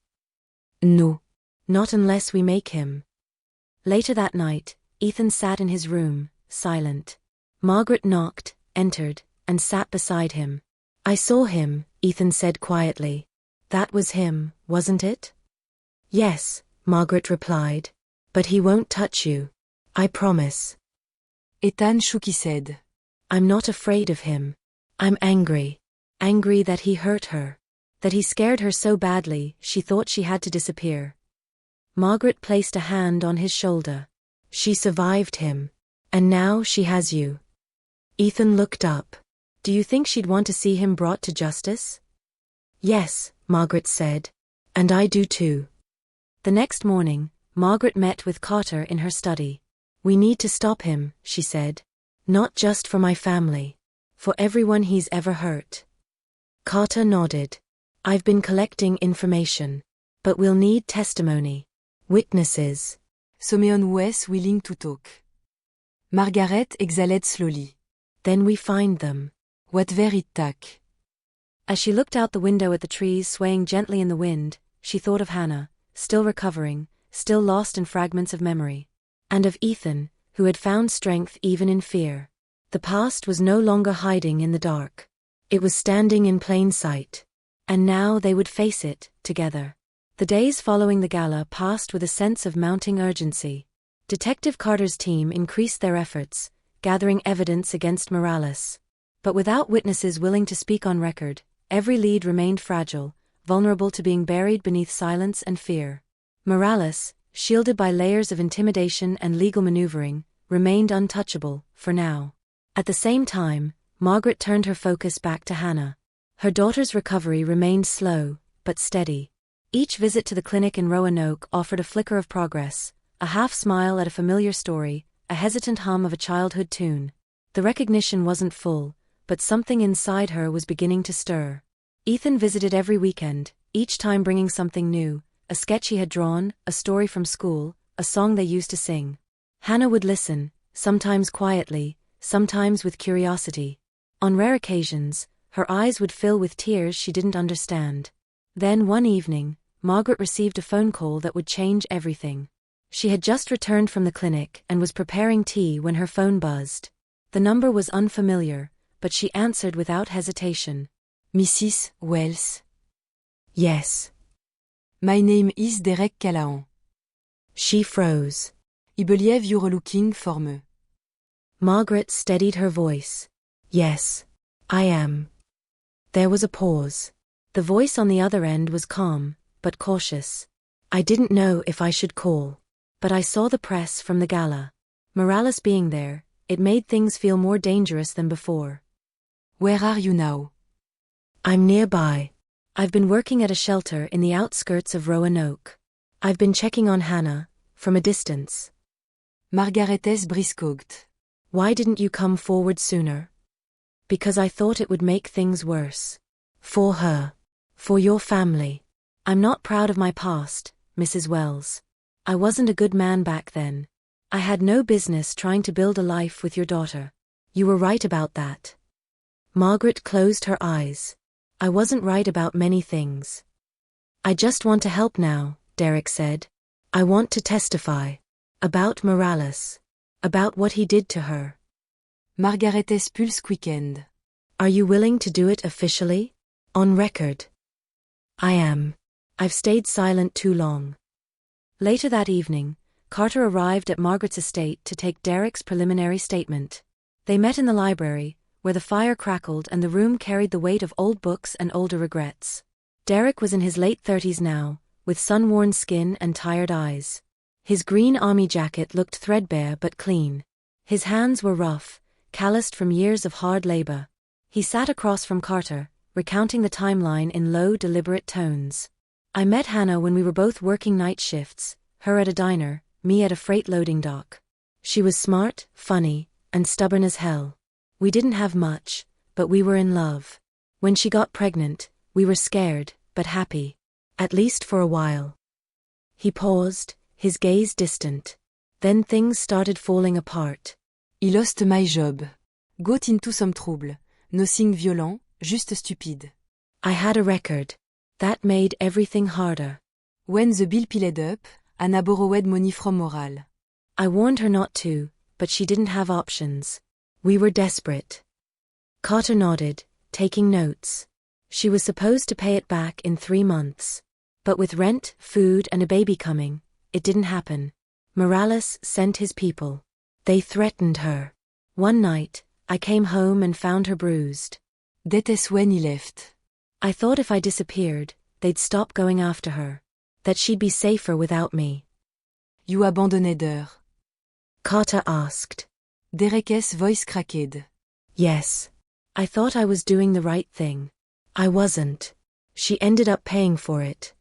[SPEAKER 1] No. Not unless we make him. Later that night, Ethan sat in his room, silent. Margaret knocked, entered, and sat beside him. I saw him, Ethan said quietly. That was him, wasn't it? Yes, Margaret replied. But he won't touch you. I promise.
[SPEAKER 2] Ethan shook his head.
[SPEAKER 1] I'm not afraid of him. I'm angry. Angry that he hurt her. That he scared her so badly, she thought she had to disappear. Margaret placed a hand on his shoulder. She survived him. And now she has you. Ethan looked up. Do you think she'd want to see him brought to justice? Yes, Margaret said. And I do too. The next morning, Margaret met with Carter in her study. We need to stop him, she said. Not just for my family. For everyone he's ever hurt. Carter nodded. I've been collecting information. But we'll need testimony. Witnesses.
[SPEAKER 2] Someone was willing to talk. Margaret exhaled slowly.
[SPEAKER 1] Then we find them.
[SPEAKER 2] What were it tak?
[SPEAKER 1] As she looked out the window at the trees swaying gently in the wind, she thought of Hannah, still recovering, still lost in fragments of memory. And of Ethan, who had found strength even in fear. The past was no longer hiding in the dark. It was standing in plain sight. And now they would face it, together. The days following the gala passed with a sense of mounting urgency. Detective Carter's team increased their efforts, gathering evidence against Morales. But without witnesses willing to speak on record, every lead remained fragile, vulnerable to being buried beneath silence and fear. Morales, shielded by layers of intimidation and legal maneuvering, remained untouchable, for now. At the same time, Margaret turned her focus back to Hannah. Her daughter's recovery remained slow, but steady. Each visit to the clinic in Roanoke offered a flicker of progress, a half-smile at a familiar story, a hesitant hum of a childhood tune. The recognition wasn't full, but something inside her was beginning to stir. Ethan visited every weekend, each time bringing something new, a sketch he had drawn, a story from school, a song they used to sing. Hannah would listen, sometimes quietly, sometimes with curiosity. On rare occasions, her eyes would fill with tears she didn't understand. Then one evening, Margaret received a phone call that would change everything. She had just returned from the clinic and was preparing tea when her phone buzzed. The number was unfamiliar, but she answered without hesitation.
[SPEAKER 2] Mrs. Wells.
[SPEAKER 1] Yes.
[SPEAKER 2] My name is Derek Callahan.
[SPEAKER 1] She froze.
[SPEAKER 2] I believe you're looking for me.
[SPEAKER 1] Margaret steadied her voice. Yes, I am. There was a pause. The voice on the other end was calm, but cautious. I didn't know if I should call. But I saw the press from the gala. Morales being there, it made things feel more dangerous than before.
[SPEAKER 2] Where are you now?
[SPEAKER 1] I'm nearby. I've been working at a shelter in the outskirts of Roanoke. I've been checking on Hannah, from a distance.
[SPEAKER 2] Margaret's briscoed.
[SPEAKER 1] Why didn't you come forward sooner? Because I thought it would make things worse. For her. For your family. I'm not proud of my past, Mrs. Wells. I wasn't a good man back then. I had no business trying to build a life with your daughter. You were right about that. Margaret closed her eyes. I wasn't right about many things. I just want to help now, Derek said. I want to testify. About Morales. About what he did to her.
[SPEAKER 2] Margaret's pulse quickened.
[SPEAKER 1] Are you willing to do it officially? On record? I am. I've stayed silent too long. Later that evening, Carter arrived at Margaret's estate to take Derek's preliminary statement. They met in the library, where the fire crackled and the room carried the weight of old books and older regrets. Derek was in his late 30s now, with sun-worn skin and tired eyes. His green army jacket looked threadbare but clean. His hands were rough, calloused from years of hard labor. He sat across from Carter, recounting the timeline in low, deliberate tones. I met Hannah when we were both working night shifts, her at a diner, me at a freight loading dock. She was smart, funny, and stubborn as hell. We didn't have much, but we were in love. When she got pregnant, we were scared, but happy. At least for a while. He paused, his gaze distant. Then things started falling apart.
[SPEAKER 2] I lost my job. Got into some trouble. Nothing violent, juste stupide.
[SPEAKER 1] I had a record. That made everything harder.
[SPEAKER 2] When the bill piled up, Anna borrowed money from Moral.
[SPEAKER 1] I warned her not to, but she didn't have options. We were desperate. Carter nodded, taking notes. She was supposed to pay it back in 3 months. But with rent, food, and a baby coming, it didn't happen. Morales sent his people. They threatened her. One night, I came home and found her bruised.
[SPEAKER 2] That is when he left.
[SPEAKER 1] I thought if I disappeared, they'd stop going after her. That she'd be safer without me.
[SPEAKER 2] You abandoned her?
[SPEAKER 1] Carter asked.
[SPEAKER 2] Derek's voice cracked.
[SPEAKER 1] Yes. I thought I was doing the right thing. I wasn't. She ended up paying for it.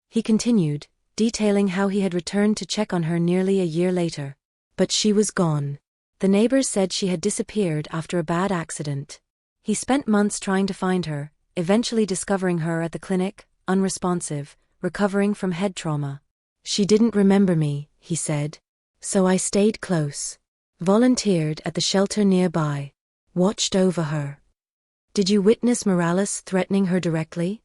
[SPEAKER 1] He continued, detailing how he had returned to check on her nearly a year later. But she was gone. The neighbors said she had disappeared after a bad accident. He spent months trying to find her, eventually discovering her at the clinic, unresponsive, recovering from head trauma. She didn't remember me, he said. So I stayed close. Volunteered at the shelter nearby. Watched over her. Did you witness Morales threatening her directly?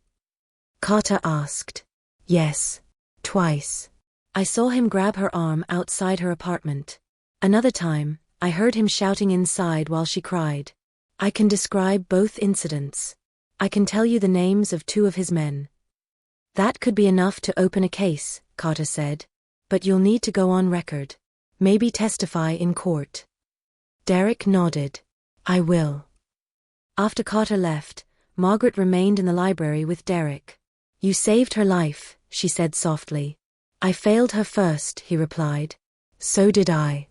[SPEAKER 1] Carter asked. Yes. Twice. I saw him grab her arm outside her apartment. Another time, I heard him shouting inside while she cried. I can describe both incidents. I can tell you the names of 2 of his men. That could be enough to open a case, Carter said. But you'll need to go on record. Maybe testify in court. Derek nodded. I will. After Carter left, Margaret remained in the library with Derek. You saved her life, she said softly. I failed her first, he replied. So did I.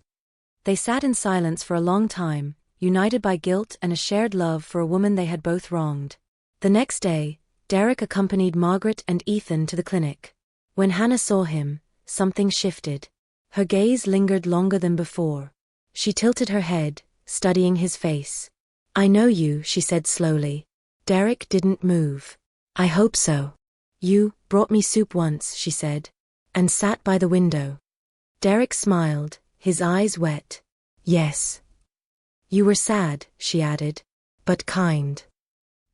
[SPEAKER 1] They sat in silence for a long time, united by guilt and a shared love for a woman they had both wronged. The next day, Derek accompanied Margaret and Ethan to the clinic. When Hannah saw him, something shifted. Her gaze lingered longer than before. She tilted her head, studying his face. I know you, she said slowly. Derek didn't move. I hope so. You brought me soup once, she said, and sat by the window. Derek smiled, his eyes wet. Yes. You were sad, she added, but kind.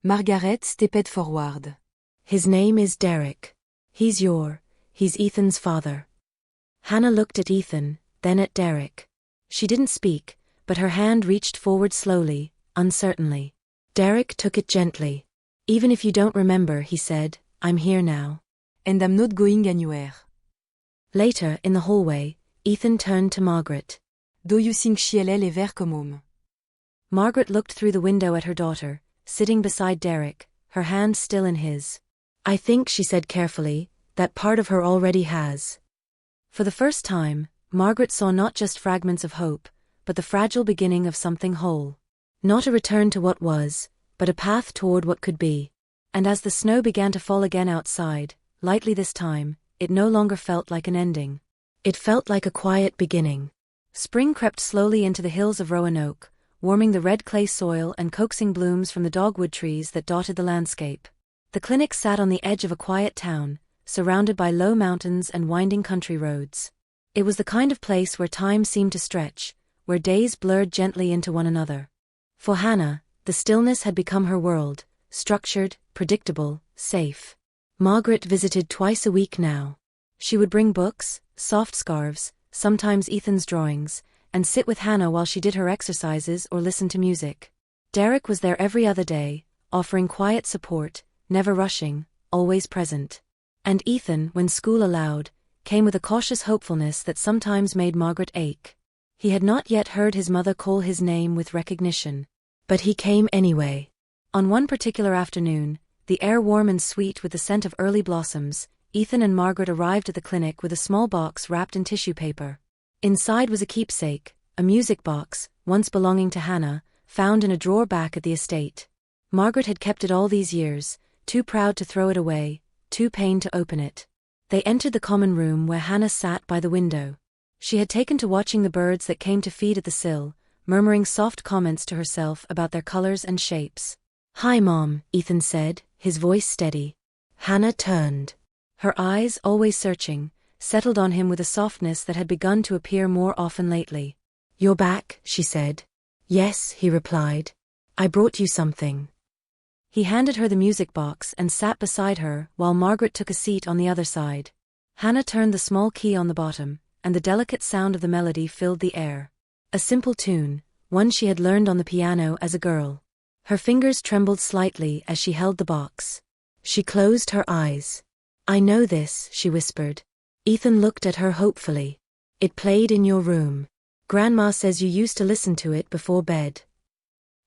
[SPEAKER 2] Margaret stepped forward.
[SPEAKER 1] His name is Derek. He's Ethan's father. Hannah looked at Ethan, then at Derek. She didn't speak, but her hand reached forward slowly, uncertainly. Derek took it gently. Even if you don't remember, he said, I'm here now.
[SPEAKER 2] And I'm not going anywhere.
[SPEAKER 1] Later, in the hallway, Ethan turned to Margaret.
[SPEAKER 2] Do you think she'll ever come home?
[SPEAKER 1] Margaret looked through the window at her daughter, sitting beside Derek, her hand still in his. I think, she said carefully, that part of her already has. For the first time, Margaret saw not just fragments of hope, but the fragile beginning of something whole. Not a return to what was, but a path toward what could be. And as the snow began to fall again outside, lightly this time, it no longer felt like an ending. It felt like a quiet beginning. Spring crept slowly into the hills of Roanoke, warming the red clay soil and coaxing blooms from the dogwood trees that dotted the landscape. The clinic sat on the edge of a quiet town, surrounded by low mountains and winding country roads. It was the kind of place where time seemed to stretch, where days blurred gently into one another. For Hannah, the stillness had become her world, structured, predictable, safe. Margaret visited twice a week now. She would bring books, soft scarves, sometimes Ethan's drawings, and sit with Hannah while she did her exercises or listened to music. Derek was there every other day, offering quiet support, never rushing, always present. And Ethan, when school allowed, came with a cautious hopefulness that sometimes made Margaret ache. He had not yet heard his mother call his name with recognition. But he came anyway. On one particular afternoon, the air warm and sweet with the scent of early blossoms, Ethan and Margaret arrived at the clinic with a small box wrapped in tissue paper. Inside was a keepsake, a music box, once belonging to Hannah, found in a drawer back at the estate. Margaret had kept it all these years, too proud to throw it away, too pained to open it. They entered the common room where Hannah sat by the window. She had taken to watching the birds that came to feed at the sill, murmuring soft comments to herself about their colors and shapes. "Hi, Mom," Ethan said, his voice steady. Hannah turned. Her eyes, always searching, settled on him with a softness that had begun to appear more often lately. "You're back," she said. "Yes," he replied. "I brought you something." He handed her the music box and sat beside her while Margaret took a seat on the other side. Hannah turned the small key on the bottom, and the delicate sound of the melody filled the air. A simple tune, one she had learned on the piano as a girl. Her fingers trembled slightly as she held the box. She closed her eyes. "I know this," she whispered. Ethan looked at her hopefully. "It played in your room. Grandma says you used to listen to it before bed."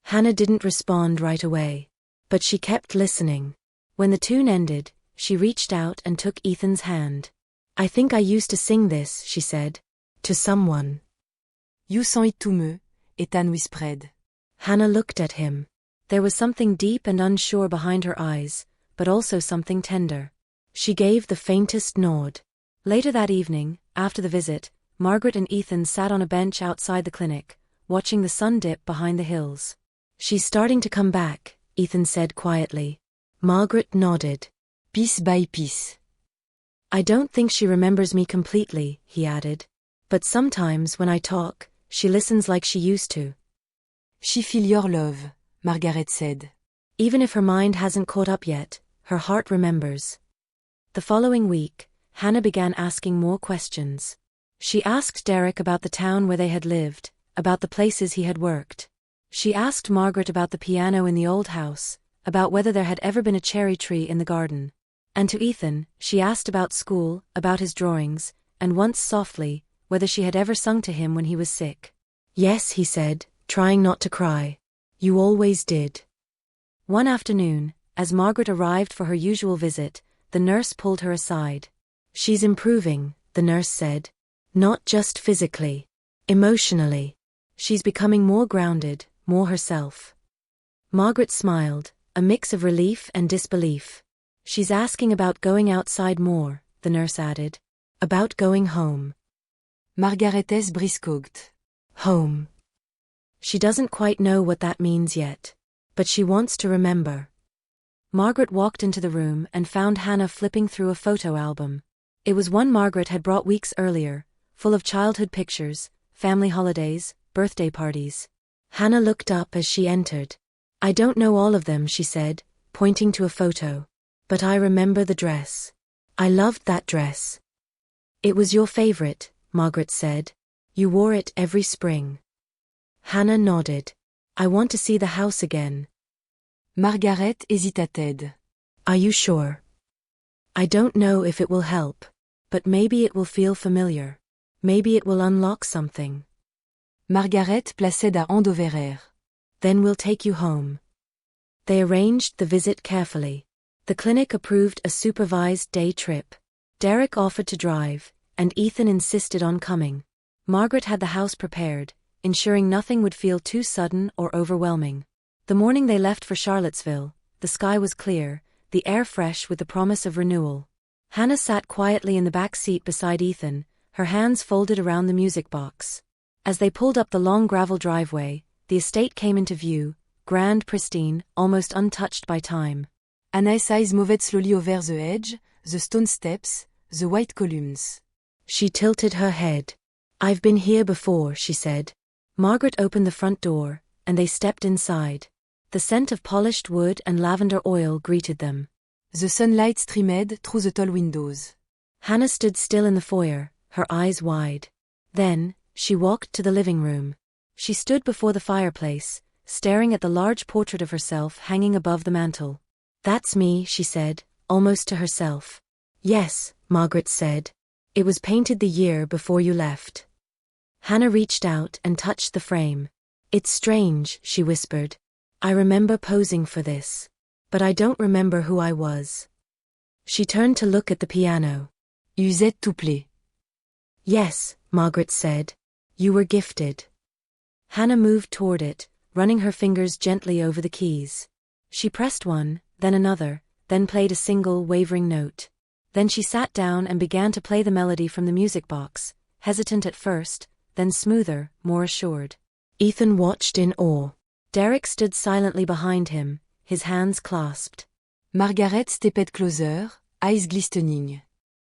[SPEAKER 1] Hannah didn't respond right away. But she kept listening. When the tune ended, she reached out and took Ethan's hand. "I think I used to sing this," she said. "To someone."
[SPEAKER 2] You sens it tout me, Ethan whispered.
[SPEAKER 1] Hannah looked at him. There was something deep and unsure behind her eyes, but also something tender. She gave the faintest nod. Later that evening, after the visit, Margaret and Ethan sat on a bench outside the clinic, watching the sun dip behind the hills. "She's starting to come back," Ethan said quietly. Margaret nodded.
[SPEAKER 2] Piece by piece.
[SPEAKER 1] "I don't think she remembers me completely," he added. "But sometimes when I talk, she listens like she used to."
[SPEAKER 2] She feel your love, Margaret said.
[SPEAKER 1] "Even if her mind hasn't caught up yet, her heart remembers." The following week, Hannah began asking more questions. She asked Derek about the town where they had lived, about the places he had worked. She asked Margaret about the piano in the old house, about whether there had ever been a cherry tree in the garden. And to Ethan, she asked about school, about his drawings, and once softly, whether she had ever sung to him when he was sick. "Yes," he said, trying not to cry. "You always did." One afternoon, as Margaret arrived for her usual visit, the nurse pulled her aside. "She's improving," the nurse said. "Not just physically. Emotionally. She's becoming more grounded, more herself." Margaret smiled, a mix of relief and disbelief. "She's asking about going outside more," the nurse added. "About going home."
[SPEAKER 2] Margaret's briscogt.
[SPEAKER 1] Home. She doesn't quite know what that means yet. But she wants to remember. Margaret walked into the room and found Hannah flipping through a photo album. It was one Margaret had brought weeks earlier, full of childhood pictures, family holidays, birthday parties. Hannah looked up as she entered. "I don't know all of them," she said, pointing to a photo. "But I remember the dress. I loved that dress." "It was your favorite," Margaret said. "You wore it every spring." Hannah nodded. "I want to see the house again."
[SPEAKER 2] Margaret hesitated.
[SPEAKER 1] "Are you sure?" "I don't know if it will help. But maybe it will feel familiar. Maybe it will unlock something."
[SPEAKER 2] Margaret placed à Andoverer.
[SPEAKER 1] "Then we'll take you home." They arranged the visit carefully. The clinic approved a supervised day trip. Derek offered to drive, and Ethan insisted on coming. Margaret had the house prepared, ensuring nothing would feel too sudden or overwhelming. The morning they left for Charlottesville, the sky was clear, the air fresh with the promise of renewal. Hannah sat quietly in the back seat beside Ethan, her hands folded around the music box. As they pulled up the long gravel driveway, the estate came into view, grand, pristine, almost untouched by time.
[SPEAKER 2] Anna's eyes moved slowly over the edge, the stone steps, the white columns.
[SPEAKER 1] She tilted her head. "I've been here before," she said. Margaret opened the front door, and they stepped inside. The scent of polished wood and lavender oil greeted them.
[SPEAKER 2] The sunlight streamed through the tall windows.
[SPEAKER 1] Hannah stood still in the foyer, her eyes wide. Then, she walked to the living room. She stood before the fireplace, staring at the large portrait of herself hanging above the mantel. "That's me," she said, almost to herself. "Yes," Margaret said. "It was painted the year before you left." Hannah reached out and touched the frame. "It's strange," she whispered. I remember posing for this. But I don't remember who I was. She turned to look at the piano.
[SPEAKER 2] Vous êtes touplé.
[SPEAKER 1] Yes, Margaret said. You were gifted. Hannah moved toward it, running her fingers gently over the keys. She pressed one, then another, then played a single, wavering note. Then she sat down and began to play the melody from the music box, hesitant at first, then smoother, more assured. Ethan watched in awe. Derek stood silently behind him, his hands clasped.
[SPEAKER 2] Margaret stepped closer, eyes glistening.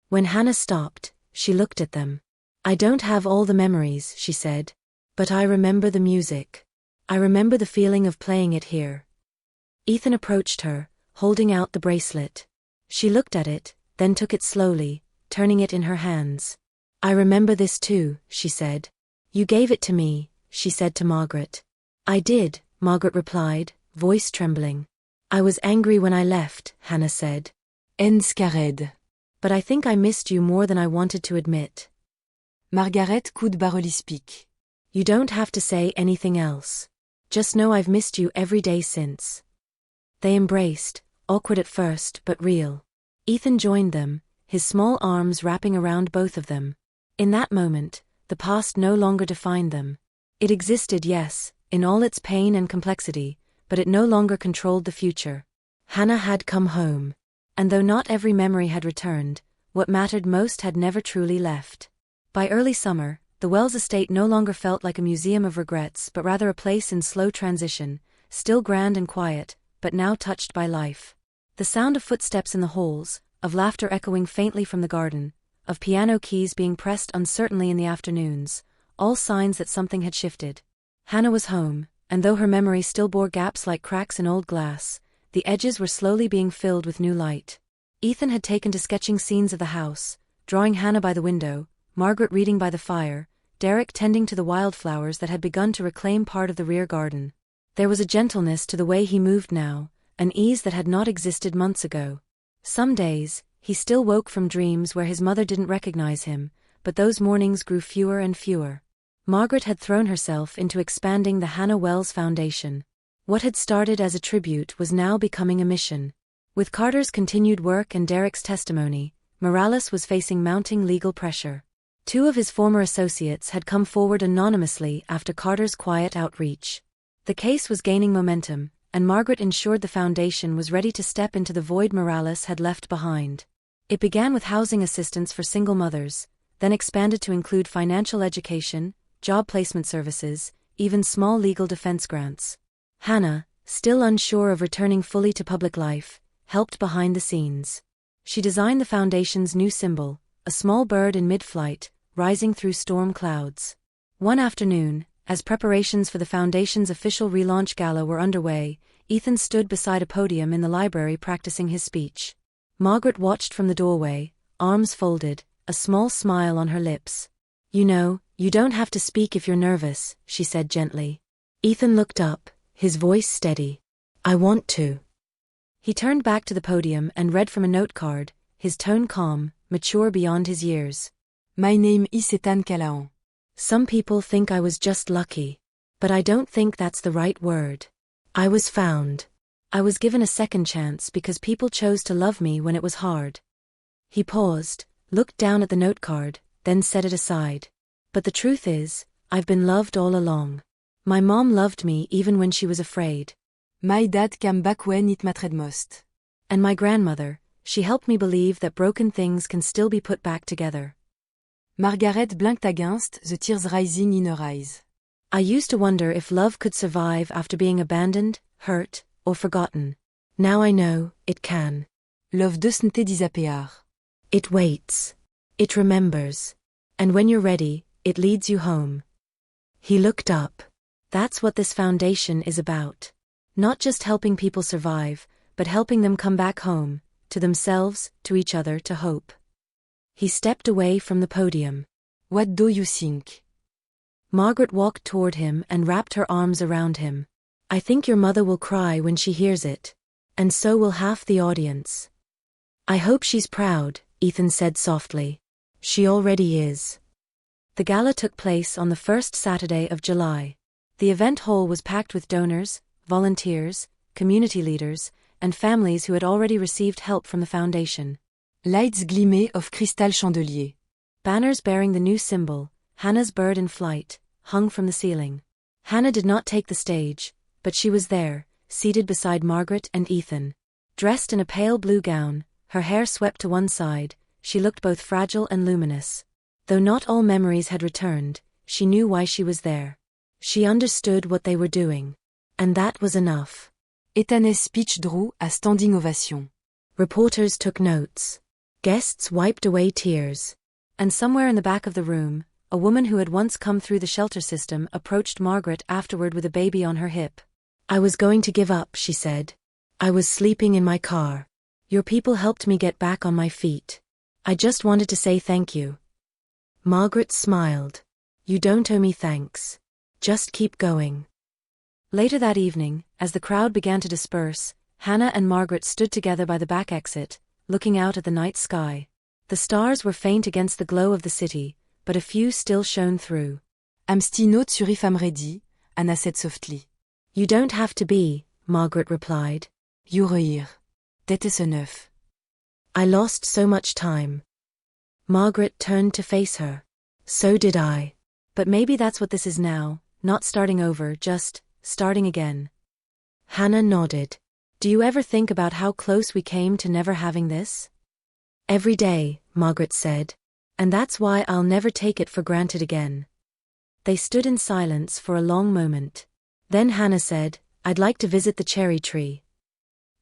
[SPEAKER 1] When Hannah stopped, she looked at them. I don't have all the memories, she said. But I remember the music. I remember the feeling of playing it here. Ethan approached her, holding out the bracelet. She looked at it, then took it slowly, turning it in her hands. I remember this too, she said. You gave it to me, she said to Margaret. I did, Margaret replied, voice trembling. I was angry when I left, Hannah said.
[SPEAKER 2] En scared.
[SPEAKER 1] But I think I missed you more than I wanted to admit.
[SPEAKER 2] Margaret could barely speak.
[SPEAKER 1] You don't have to say anything else. Just know I've missed you every day since. They embraced, awkward at first but real. Ethan joined them, his small arms wrapping around both of them. In that moment, the past no longer defined them. It existed, yes, in all its pain and complexity, but it no longer controlled the future. Hannah had come home. And though not every memory had returned, what mattered most had never truly left. By early summer, the Wells estate no longer felt like a museum of regrets but rather a place in slow transition, still grand and quiet, but now touched by life. The sound of footsteps in the halls, of laughter echoing faintly from the garden, of piano keys being pressed uncertainly in the afternoons, all signs that something had shifted. Hannah was home, and though her memory still bore gaps like cracks in old glass, the edges were slowly being filled with new light. Ethan had taken to sketching scenes of the house, drawing Hannah by the window, Margaret reading by the fire, Derek tending to the wildflowers that had begun to reclaim part of the rear garden. There was a gentleness to the way he moved now, an ease that had not existed months ago. Some days, he still woke from dreams where his mother didn't recognize him, but those mornings grew fewer and fewer. Margaret had thrown herself into expanding the Hannah Wells Foundation. What had started as a tribute was now becoming a mission. With Carter's continued work and Derek's testimony, Morales was facing mounting legal pressure. 2 of his former associates had come forward anonymously after Carter's quiet outreach. The case was gaining momentum, and Margaret ensured the foundation was ready to step into the void Morales had left behind. It began with housing assistance for single mothers, then expanded to include financial education, job placement services, even small legal defense grants. Hannah, still unsure of returning fully to public life, helped behind the scenes. She designed the foundation's new symbol, a small bird in mid-flight, rising through storm clouds. One afternoon, as preparations for the foundation's official relaunch gala were underway, Ethan stood beside a podium in the library practicing his speech. Margaret watched from the doorway, arms folded, a small smile on her lips. You know, you don't have to speak if you're nervous, she said gently. Ethan looked up, his voice steady. I want to. He turned back to the podium and read from a note card, his tone calm, mature beyond his years.
[SPEAKER 2] My name is Ethan Callahan.
[SPEAKER 1] Some people think I was just lucky. But I don't think that's the right word. I was found. I was given a second chance because people chose to love me when it was hard. He paused, looked down at the note card, then set it aside. But the truth is, I've been loved all along. My mom loved me even when she was afraid.
[SPEAKER 2] My dad came back when it mattered most.
[SPEAKER 1] And my grandmother, she helped me believe that broken things can still be put back together.
[SPEAKER 2] Margaret blinked against the tears rising in her eyes.
[SPEAKER 1] I used to wonder if love could survive after being abandoned, hurt, or forgotten. Now I know, it can.
[SPEAKER 2] Love doesn't disappear.
[SPEAKER 1] It waits. It remembers. And when you're ready, it leads you home. He looked up. That's what this foundation is about. Not just helping people survive, but helping them come back home, to themselves, to each other, to hope. He stepped away from the podium.
[SPEAKER 2] What do you think?
[SPEAKER 1] Margaret walked toward him and wrapped her arms around him. I think your mother will cry when she hears it. And so will half the audience. I hope she's proud, Ethan said softly. She already is. The gala took place on the first Saturday of July. The event hall was packed with donors, volunteers, community leaders, and families who had already received help from the foundation.
[SPEAKER 2] Lights glimmaient of crystal chandeliers.
[SPEAKER 1] Banners bearing the new symbol, Hannah's bird in flight, hung from the ceiling. Hannah did not take the stage, but she was there, seated beside Margaret and Ethan. Dressed in a pale blue gown, her hair swept to one side, she looked both fragile and luminous. Though not all memories had returned, she knew why she was there. She understood what they were doing. And that was enough.
[SPEAKER 2] Ethan's speech drew a standing ovation.
[SPEAKER 1] Reporters took notes. Guests wiped away tears. And somewhere in the back of the room, a woman who had once come through the shelter system approached Margaret afterward with a baby on her hip. "I was going to give up," she said. "I was sleeping in my car. Your people helped me get back on my feet. I just wanted to say thank you." Margaret smiled. "You don't owe me thanks. Just keep going." Later that evening, as the crowd began to disperse, Hannah and Margaret stood together by the back exit, looking out at the night sky. The stars were faint against the glow of the city, but a few still shone through.
[SPEAKER 2] Amsti note sur femme ready, Anna said softly.
[SPEAKER 1] "You don't have to be," Margaret replied.
[SPEAKER 2] You rire. Det is enough.
[SPEAKER 1] "I lost so much time." Margaret turned to face her. "So did I. But maybe that's what this is now, not starting over, just starting again." Hannah nodded. "Do you ever think about how close we came to never having this?" "Every day," Margaret said. "And that's why I'll never take it for granted again." They stood in silence for a long moment. Then Hannah said, "I'd like to visit the cherry tree.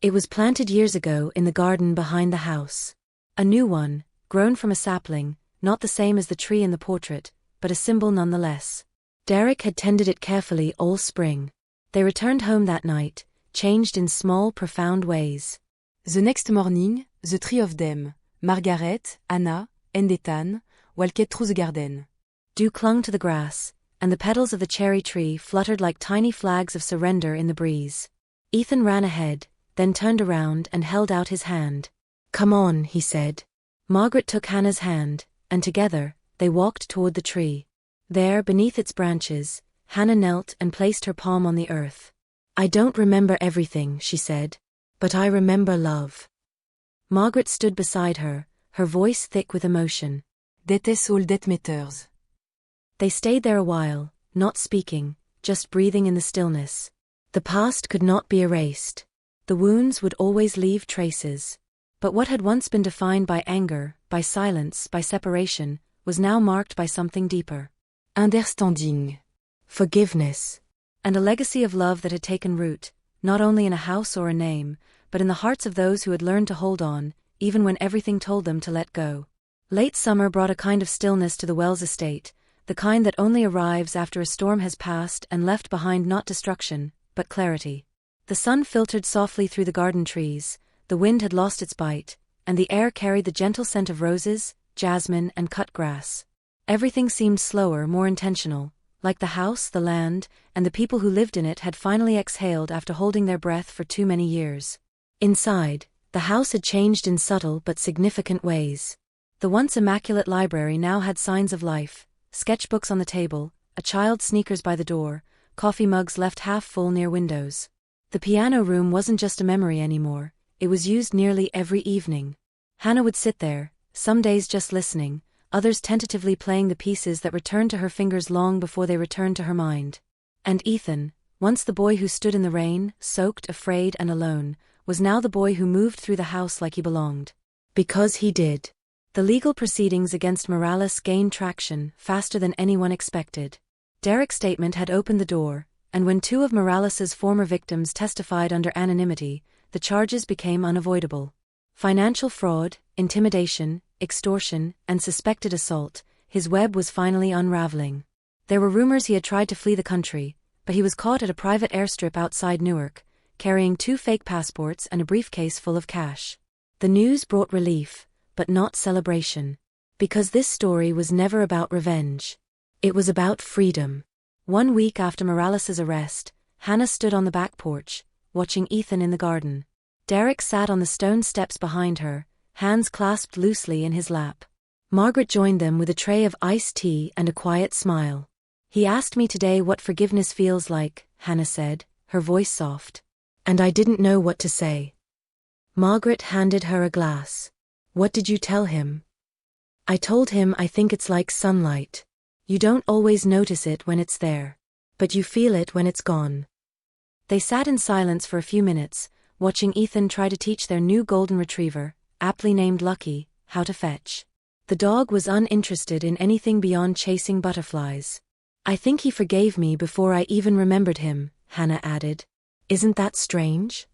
[SPEAKER 1] It was planted years ago in the garden behind the house. A new one, grown from a sapling, not the same as the tree in the portrait, but a symbol nonetheless. Derek had tended it carefully all spring. They returned home that night, changed in small, profound ways.
[SPEAKER 2] The next morning, the three of them, Margaret, Anna, and Ethan, walked through the garden.
[SPEAKER 1] Dew clung to the grass, and the petals of the cherry tree fluttered like tiny flags of surrender in the breeze. Ethan ran ahead, then turned around and held out his hand. "Come on," he said. Margaret took Hannah's hand, and together, they walked toward the tree. There, beneath its branches, Hannah knelt and placed her palm on the earth. "I don't remember everything," she said, "but I remember love." Margaret stood beside her, her voice thick with emotion.
[SPEAKER 2] Det is all that matters.
[SPEAKER 1] They stayed there a while, not speaking, just breathing in the stillness. The past could not be erased. The wounds would always leave traces. But what had once been defined by anger, by silence, by separation, was now marked by something deeper.
[SPEAKER 2] Understanding.
[SPEAKER 1] Forgiveness. And a legacy of love that had taken root, not only in a house or a name, but in the hearts of those who had learned to hold on, even when everything told them to let go. Late summer brought a kind of stillness to the Wells estate, the kind that only arrives after a storm has passed and left behind not destruction, but clarity. The sun filtered softly through the garden trees, the wind had lost its bite, and the air carried the gentle scent of roses, jasmine, and cut grass. Everything seemed slower, more intentional, like the house, the land, and the people who lived in it had finally exhaled after holding their breath for too many years. Inside, the house had changed in subtle but significant ways. The once immaculate library now had signs of life, sketchbooks on the table, a child's sneakers by the door, coffee mugs left half full near windows. The piano room wasn't just a memory anymore, it was used nearly every evening. Hannah would sit there, some days just listening, others tentatively playing the pieces that returned to her fingers long before they returned to her mind. And Ethan, once the boy who stood in the rain, soaked, afraid and alone, was now the boy who moved through the house like he belonged. Because he did. The legal proceedings against Morales gained traction faster than anyone expected. Derek's statement had opened the door, and when two of Morales's former victims testified under anonymity, the charges became unavoidable. Financial fraud, intimidation, extortion, and suspected assault, his web was finally unraveling. There were rumors he had tried to flee the country, but he was caught at a private airstrip outside Newark, carrying 2 fake passports and a briefcase full of cash. The news brought relief, but not celebration. Because this story was never about revenge. It was about freedom. 1 week after Morales's arrest, Hannah stood on the back porch, watching Ethan in the garden. Derek sat on the stone steps behind her, hands clasped loosely in his lap. Margaret joined them with a tray of iced tea and a quiet smile. "He asked me today what forgiveness feels like," Hannah said, her voice soft. And I didn't know what to say. Margaret handed her a glass. What did you tell him? I told him I think it's like sunlight. You don't always notice it when it's there. But you feel it when it's gone. They sat in silence for a few minutes, watching Ethan try to teach their new golden retriever, aptly named Lucky, how to fetch. The dog was uninterested in anything beyond chasing butterflies. I think he forgave me before I even remembered him, Hannah added. Isn't that strange?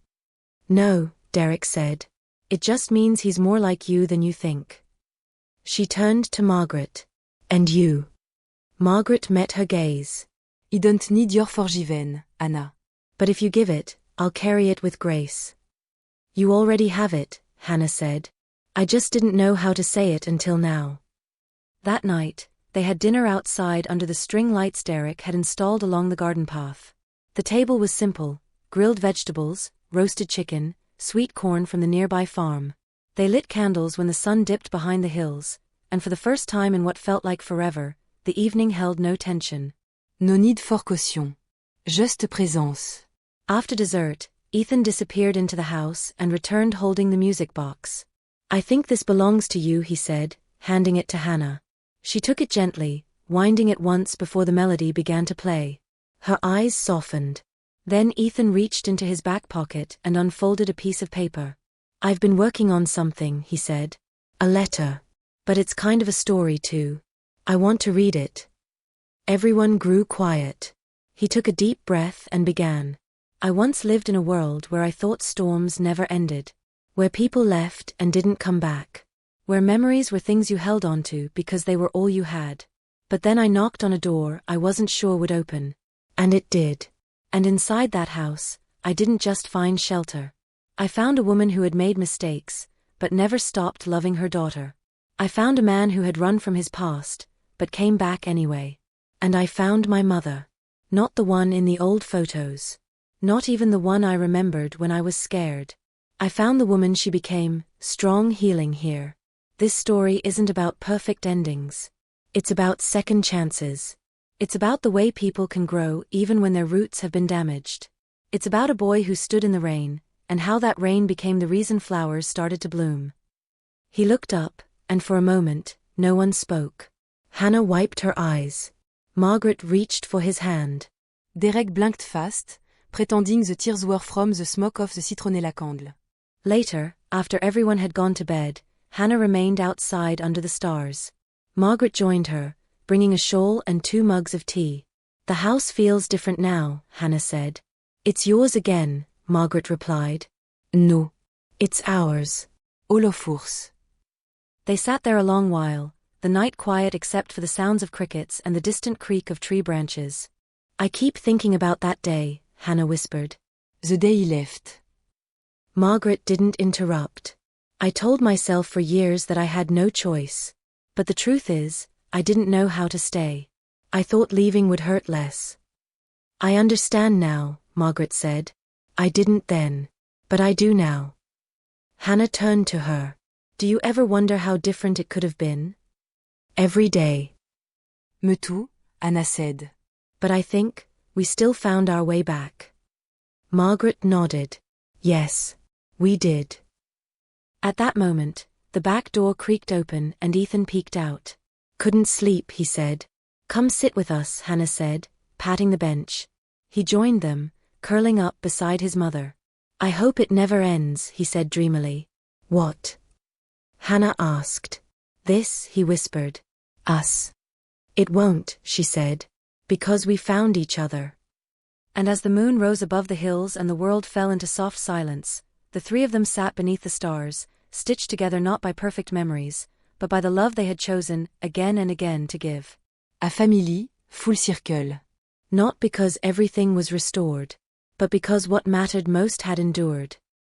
[SPEAKER 1] No, Derek said. It just means he's more like you than you think. She turned to Margaret. And you? Margaret met her gaze.
[SPEAKER 2] I don't need your forgiven, Anna.
[SPEAKER 1] But if you give it, I'll carry it with grace. You already have it, Hannah said. I just didn't know how to say it until now. That night, they had dinner outside under the string lights Derek had installed along the garden path. The table was simple: grilled vegetables, roasted chicken, sweet corn from the nearby farm. They lit candles when the sun dipped behind the hills, and for the first time in what felt like forever, the evening held no tension.
[SPEAKER 2] No need for caution. Juste présence.
[SPEAKER 1] After dessert, Ethan disappeared into the house and returned holding the music box. I think this belongs to you, he said, handing it to Hannah. She took it gently, winding it once before the melody began to play. Her eyes softened. Then Ethan reached into his back pocket and unfolded a piece of paper. I've been working on something, he said. A letter. But it's kind of a story too. I want to read it. Everyone grew quiet. He took a deep breath and began. I once lived in a world where I thought storms never ended. Where people left and didn't come back. Where memories were things you held on to because they were all you had. But then I knocked on a door I wasn't sure would open. And it did. And inside that house, I didn't just find shelter. I found a woman who had made mistakes, but never stopped loving her daughter. I found a man who had run from his past, but came back anyway. And I found my mother. Not the one in the old photos. Not even the one I remembered when I was scared. I found the woman she became, strong healing here. This story isn't about perfect endings. It's about second chances. It's about the way people can grow even when their roots have been damaged. It's about a boy who stood in the rain, and how that rain became the reason flowers started to bloom. He looked up, and for a moment, no one spoke. Hannah wiped her eyes. Margaret reached for his hand.
[SPEAKER 2] Derek blinked fast, pretending the tears were from the smoke of the citronnet la candle.
[SPEAKER 1] Later, after everyone had gone to bed, Hannah remained outside under the stars. Margaret joined her, bringing a shawl and 2 mugs of tea. The house feels different now, Hannah said. It's yours again, Margaret replied. No. It's ours.
[SPEAKER 2] All of ours.
[SPEAKER 1] They sat there a long while, the night quiet except for the sounds of crickets and the distant creak of tree branches. I keep thinking about that day, Hannah whispered.
[SPEAKER 2] The day he left.
[SPEAKER 1] Margaret didn't interrupt. I told myself for years that I had no choice. But the truth is, I didn't know how to stay. I thought leaving would hurt less. I understand now, Margaret said. I didn't then. But I do now. Hannah turned to her. Do you ever wonder how different it could have been? Every day.
[SPEAKER 2] Me too, Anna said.
[SPEAKER 1] But I think, we still found our way back. Margaret nodded. Yes, we did. At that moment, the back door creaked open and Ethan peeked out. Couldn't sleep, he said. Come sit with us, Hannah said, patting the bench. He joined them, curling up beside his mother. I hope it never ends, he said dreamily. What? Hannah asked. This, he whispered. Us. It won't, she said. Because we found each other. And as the moon rose above the hills and the world fell into soft silence, the 3 of them sat beneath the stars, stitched together not by perfect memories, but by the love they had chosen, again and again, to give.
[SPEAKER 2] A famille, full circle.
[SPEAKER 1] Not because everything was restored, but because what mattered most had endured.